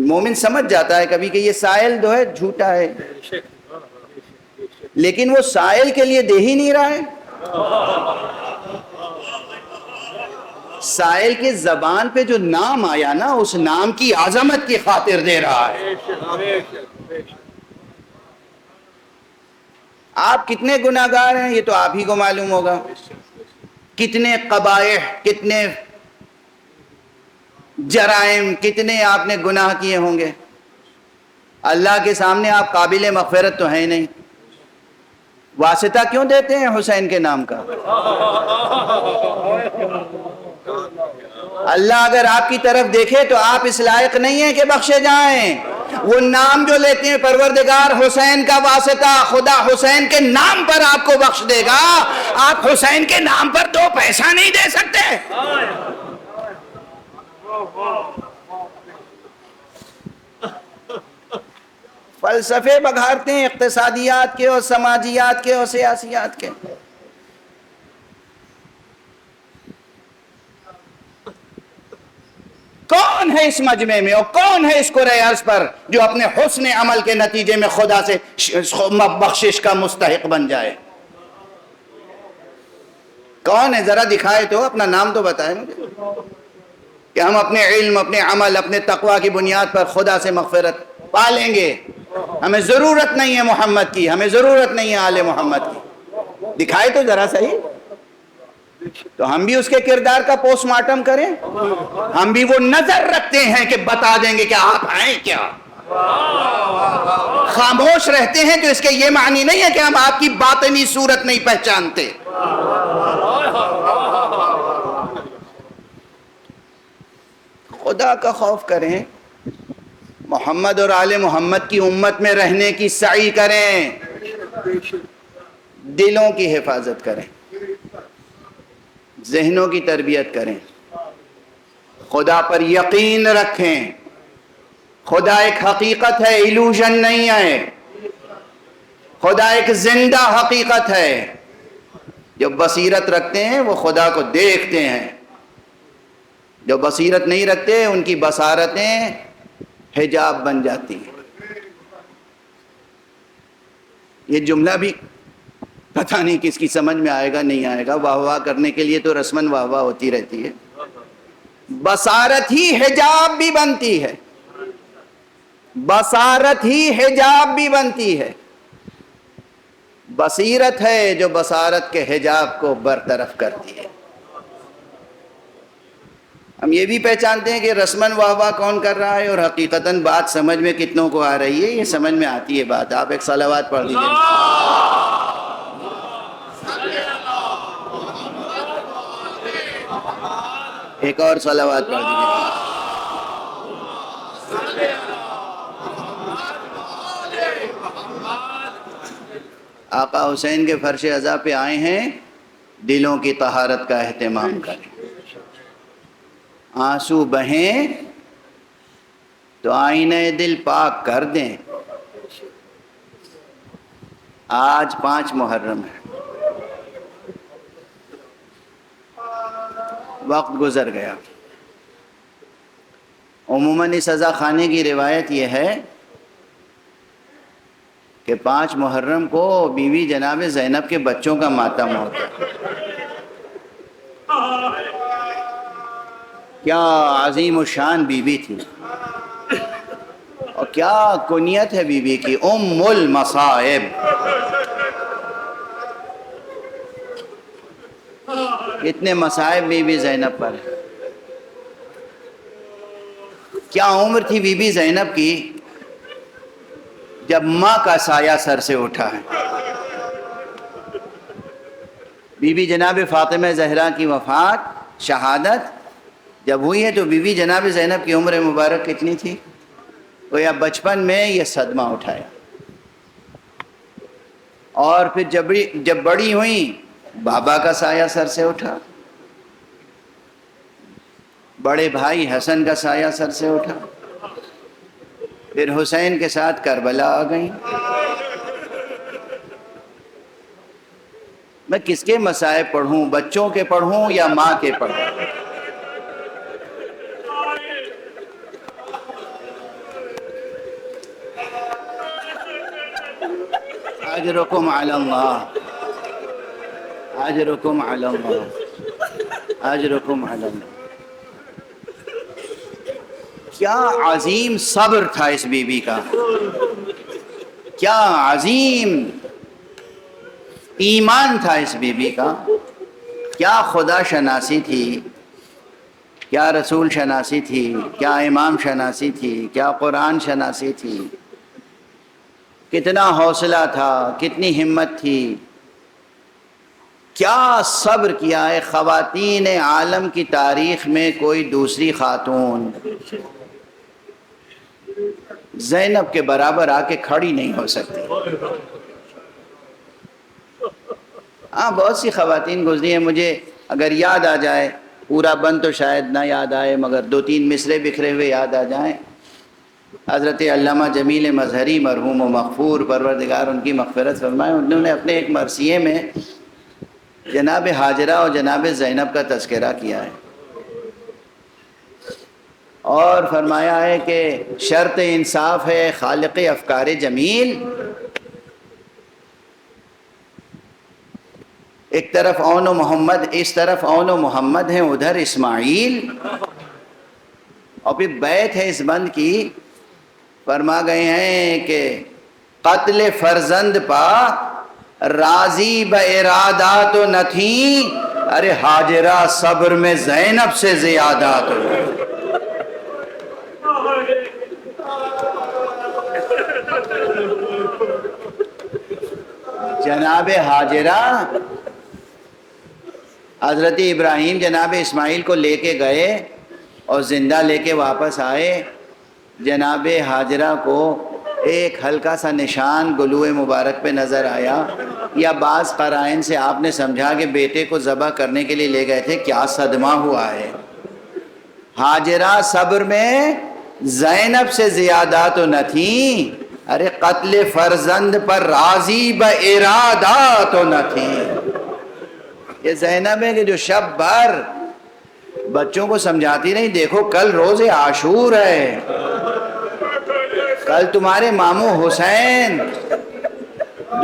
A: مومن سمجھ جاتا ہے کبھی کہ یہ سائل جو ہے جھوٹا ہے، لیکن وہ سائل کے لیے دے ہی نہیں رہا ہے، سائل کے زبان پہ جو نام آیا نا اس نام کی عظمت کی خاطر دے رہا ہے۔ آپ کتنے گناہگار ہیں یہ تو آپ ہی کو معلوم ہوگا، کتنے قبائح، کتنے جرائم، کتنے آپ نے گناہ کیے ہوں گے، اللہ کے سامنے آپ قابل مغفرت تو ہیں نہیں، واسطہ کیوں دیتے ہیں حسین کے نام کا؟ اللہ اگر آپ کی طرف دیکھے تو آپ اس لائق نہیں ہیں کہ بخشے جائیں، وہ نام جو لیتے ہیں پروردگار حسین کا واسطہ، خدا حسین کے نام پر آپ کو بخش دے گا، آپ حسین کے نام پر 2 پیسہ نہیں دے سکتے۔ فلسفے بگھارتے ہیں اقتصادیات کے اور سماجیات کے اور سیاسیات کے۔ کون ہے اس مجمع میں اور کون ہے اس کرۂ ارض پر جو اپنے حسن عمل کے نتیجے میں خدا سے بخشش کا مستحق بن جائے؟ کون ہے؟ ذرا دکھائے تو، اپنا نام تو بتائے مجھے کہ ہم اپنے علم، اپنے عمل، اپنے تقوی کی بنیاد پر خدا سے مغفرت پا لیں گے۔ ہمیں ضرورت نہیں ہے محمد کی، ہمیں ضرورت نہیں ہے آل محمد کی، دکھائے تو ذرا صحیح، تو ہم بھی اس کے کردار کا پوسٹ مارٹم کریں، ہم بھی وہ نظر رکھتے ہیں کہ بتا دیں گے کہ آپ ہیں کیا۔ خاموش رہتے ہیں تو اس کے یہ معنی نہیں ہے کہ ہم آپ کی باطنی صورت نہیں پہچانتے۔ خدا کا خوف کریں، محمد اور آل محمد کی امت میں رہنے کی سعی کریں، دلوں کی حفاظت کریں، ذہنوں کی تربیت کریں، خدا پر یقین رکھیں۔ خدا ایک حقیقت ہے، ایلوژن نہیں ہے، خدا ایک زندہ حقیقت ہے۔ جو بصیرت رکھتے ہیں وہ خدا کو دیکھتے ہیں، جو بصیرت نہیں رکھتے ان کی بصارتیں حجاب بن جاتی ہیں۔ یہ جملہ بھی پتہ نہیں کس کی سمجھ میں آئے گا نہیں آئے گا، واہ واہ کرنے کے لیے تو رسمن واہ واہ ہوتی رہتی ہے۔ بصارت ہی حجاب بھی بنتی ہے، بصارت ہی حجاب بھی بنتی ہے۔ بصیرت ہے جو بصارت کے حجاب کو برطرف کرتی ہے۔ ہم یہ بھی پہچانتے ہیں کہ رسمن واہ واہ کون کر رہا ہے اور حقیقتاً بات سمجھ میں کتنوں کو آ رہی ہے، یہ سمجھ میں آتی ہے بات۔ آپ ایک صلوات پڑھ دیجئے۔ ایک اور صلوات پڑھ دیجئے۔ آقا حسین کے فرش عزا پہ آئے ہیں، دلوں کی طہارت کا اہتمام کریں۔ آنسو بہیں تو آئینہ دل پاک کر دیں۔ آج 5 محرم ہے، وقت گزر گیا۔ عموماً اس عزا خانے کی روایت یہ ہے کہ 5 محرم کو بیوی جناب زینب کے بچوں کا ماتم ہوتا ہے۔ کیا عظیم الشان بیوی تھی، اور کیا کنیت ہے بیوی کی، ام المصائب۔ کتنے مصائب بیوی زینب پر ہیں۔ کیا عمر تھی بیوی زینب کی جب ماں کا سایہ سر سے اٹھا ہے۔ بیوی جناب فاطمہ زہرا کی وفات، شہادت جب ہوئی ہے تو بیوی جناب زینب کی عمر مبارک کتنی تھی؟ گویا بچپن میں یہ صدمہ اٹھایا، اور پھر جب بڑی ہوئیں بابا کا سایہ سر سے اٹھا، بڑے بھائی حسن کا سایہ سر سے اٹھا، پھر حسین کے ساتھ کربلا آ گئیں۔ میں کس کے مصائب پڑھوں، بچوں کے پڑھوں یا ماں کے پڑھوں؟ اجرکم علی اللہ، اجرکم علی اللہ، اجرکم علی اللہ۔ کیا عظیم صبر تھا اس بی بی کا، کیا عظیم ایمان تھا اس بی بی کا، کیا خدا شناسی تھی، کیا رسول شناسی تھی، کیا امام شناسی تھی، کیا قرآن شناسی تھی، کتنا حوصلہ تھا، کتنی ہمت تھی، کیا صبر کیا ہے۔ خواتین عالم کی تاریخ میں کوئی دوسری خاتون زینب کے برابر آ کے کھڑی نہیں ہو سکتی۔ ہاں بہت سی خواتین گزری ہیں، مجھے اگر یاد آ جائے، پورا بند تو شاید نہ یاد آئے، مگر دو تین مصرے بکھرے ہوئے یاد آ جائیں۔ حضرت علامہ جمیل مظہری مرحوم و مغفور، پروردگار ان کی مغفرت فرمائے، انہوں نے اپنے ایک مرثیے میں جناب ہاجرہ اور جناب زینب کا تذکرہ کیا ہے، اور فرمایا ہے کہ شرط انصاف ہے خالق افکار جمیل، ایک طرف اون و محمد، اس طرف اون و محمد ہیں، ادھر اسماعیل، اور پھر بیت ہے اس بند کی، فرما گئے ہیں کہ قتل فرزند پا راضی با ارادات و نہ تھیں، ارے ہاجرہ صبر میں زینب سے زیادات ہو۔ جناب ہاجرہ حضرت ابراہیم جناب اسماعیل کو لے کے گئے اور زندہ لے کے واپس آئے، جناب ہاجرہ کو ایک ہلکا سا نشان گلوئے مبارک پہ نظر آیا، یا بعض قرائن سے آپ نے سمجھا کہ بیٹے کو ذبح کرنے کے لیے لے گئے تھے، کیا صدمہ ہوا ہے۔ ہاجرہ صبر میں زینب سے زیادہ تو نہ تھیں، ارے قتل فرزند پر راضی با ارادہ تو نہ تھیں۔ یہ زینب ہے کہ جو شب بھر بچوں کو سمجھاتی رہی، دیکھو کل روز عاشور ہے، کل تمہارے ماموں حسین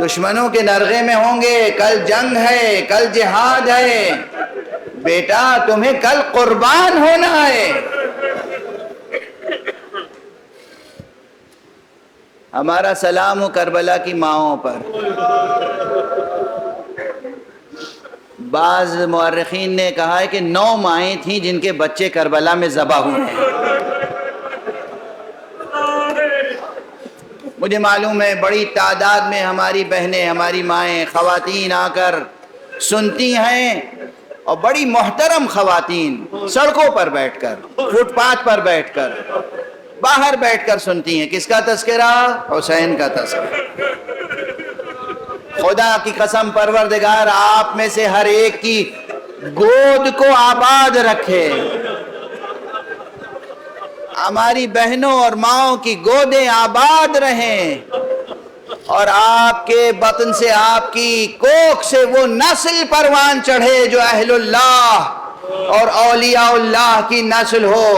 A: دشمنوں کے نرغے میں ہوں گے، کل جنگ ہے، کل جہاد ہے، بیٹا تمہیں کل قربان ہونا ہے۔ ہمارا سلام ہو کربلا کی ماؤں پر۔ بعض مورخین نے کہا ہے کہ 9 مائیں تھیں جن کے بچے کربلا میں ذبح ہوئے ہیں۔ مجھے معلوم ہے بڑی تعداد میں ہماری بہنیں، ہماری مائیں، خواتین آ کر سنتی ہیں، اور بڑی محترم خواتین سڑکوں پر بیٹھ کر، فٹ پاتھ پر بیٹھ کر، باہر بیٹھ کر سنتی ہیں۔ کس کا تذکرہ؟ حسین کا تذکرہ۔ خدا کی قسم پروردگار آپ میں سے ہر ایک کی گود کو آباد رکھے، ہماری بہنوں اور ماؤں کی گودیں آباد رہیں، اور آپ کے بطن سے، آپ کی کوکھ سے وہ نسل پروان چڑھے جو اہل اللہ اور اولیاء اللہ کی نسل ہو،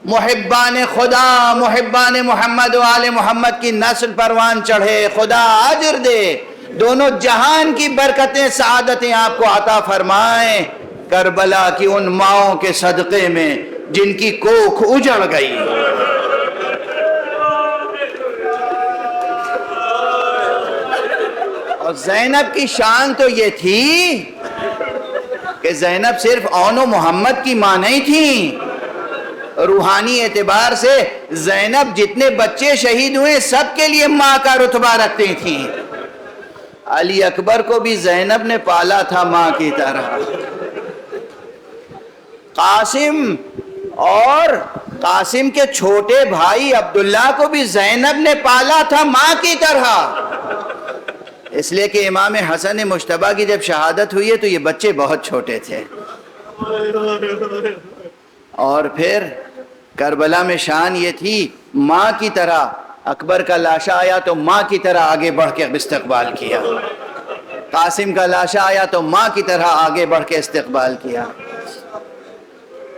A: محبان خدا، محبان محمد و آل محمد کی نسل پروان چڑھے۔ خدا اجر دے، دونوں جہان کی برکتیں، سعادتیں آپ کو عطا فرمائیں، کربلا کی ان ماؤں کے صدقے میں جن کی کوکھ اجڑ گئی۔ اور زینب کی شان تو یہ تھی کہ زینب صرف اون و محمد کی ماں نہیں تھی، روحانی اعتبار سے زینب جتنے بچے شہید ہوئے سب کے لیے ماں کا رتبہ رکھتی تھیں۔ علی اکبر کو بھی زینب نے پالا تھا ماں کی طرح، قاسم اور قاسم کے چھوٹے بھائی عبداللہ کو بھی زینب نے پالا تھا ماں کی طرح، اس لیے کہ امام حسن مجتبیٰ کی جب شہادت ہوئی ہے تو یہ بچے بہت چھوٹے تھے۔ اور پھر کربلا میں شان یہ تھی ماں کی طرح، اکبر کا لاشا آیا تو ماں کی طرح آگے بڑھ کے استقبال کیا، قاسم کا لاشا آیا تو ماں کی طرح آگے بڑھ کے استقبال کیا۔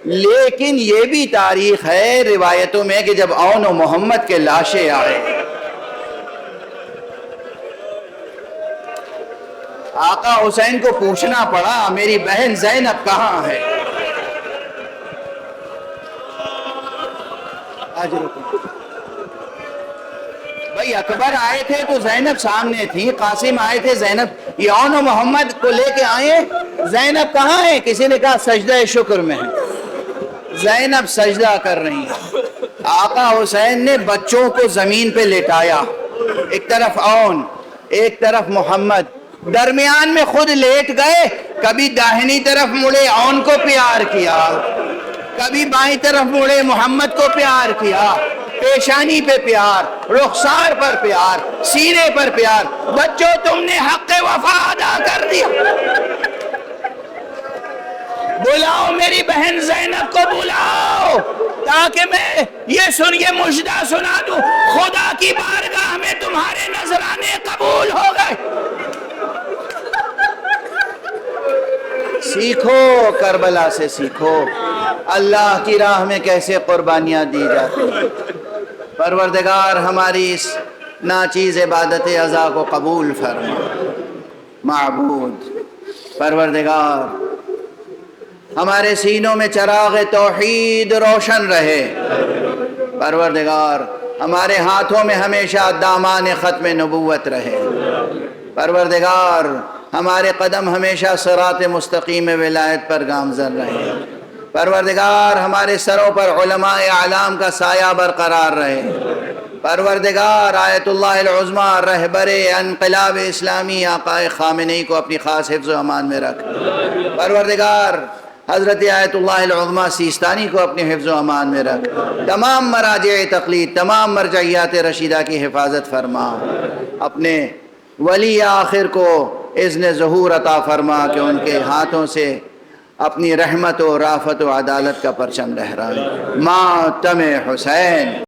A: لیکن یہ بھی تاریخ ہے روایتوں میں کہ جب اون و محمد کے لاشیں آئے، آقا حسین کو پوچھنا پڑا میری بہن زینب کہاں ہے؟ بھائی اکبر آئے تھے تو زینب سامنے تھی، قاسم آئے تھے زینب، یہ اون و محمد کو لے کے آئے، زینب کہاں ہے؟ کسی نے کہا سجدہ شکر میں ہے، زینب سجدہ کر رہی ہیں۔ آقا حسین نے بچوں کو زمین پہ لٹایا، ایک طرف اون ایک طرف محمد، درمیان میں خود لیٹ گئے، کبھی داہنی طرف مڑے اون کو پیار کیا، کبھی بائیں طرف مڑے محمد کو پیار کیا، پیشانی پہ پیار، رخسار پر پیار، سینے پر پیار۔ بچوں تم نے حق وفا ادا کر دیا، بلاؤ میری بہن زینب کو بلاؤ تاکہ میں یہ مجدہ سنا دوں، خدا کی بارگاہ میں تمہارے نذرانے قبول ہو گئے۔ سیکھو کربلا سے، سیکھو اللہ کی راہ میں کیسے قربانیاں دی جاتی ہیں۔ پروردگار ہماری اس ناچیز عبادت عزا کو قبول فرما۔ معبود پروردگار ہمارے سینوں میں چراغ توحید روشن رہے، پروردگار ہمارے ہاتھوں میں ہمیشہ دامان ختم نبوت رہے، پروردگار ہمارے قدم ہمیشہ صراط مستقیم ولایت پر گامزن رہے، پروردگار ہمارے سروں پر علماء اعلام کا سایہ برقرار رہے، پروردگار آیت اللہ العظمیٰ رہبر انقلاب اسلامی آقا خامنئی کو اپنی خاص حفظ و امان میں رکھ، پروردگار حضرت آیت اللہ العظمیٰ سیستانی کو اپنے حفظ و امان میں رکھ، تمام مراجع تقلید، تمام مرجعیات رشیدہ کی حفاظت فرما، اپنے ولی آخر کو اذن ظہور عطا فرما کہ ان کے ہاتھوں سے اپنی رحمت و رافت و عدالت کا پرچم لہرائے۔ ماتم حسین۔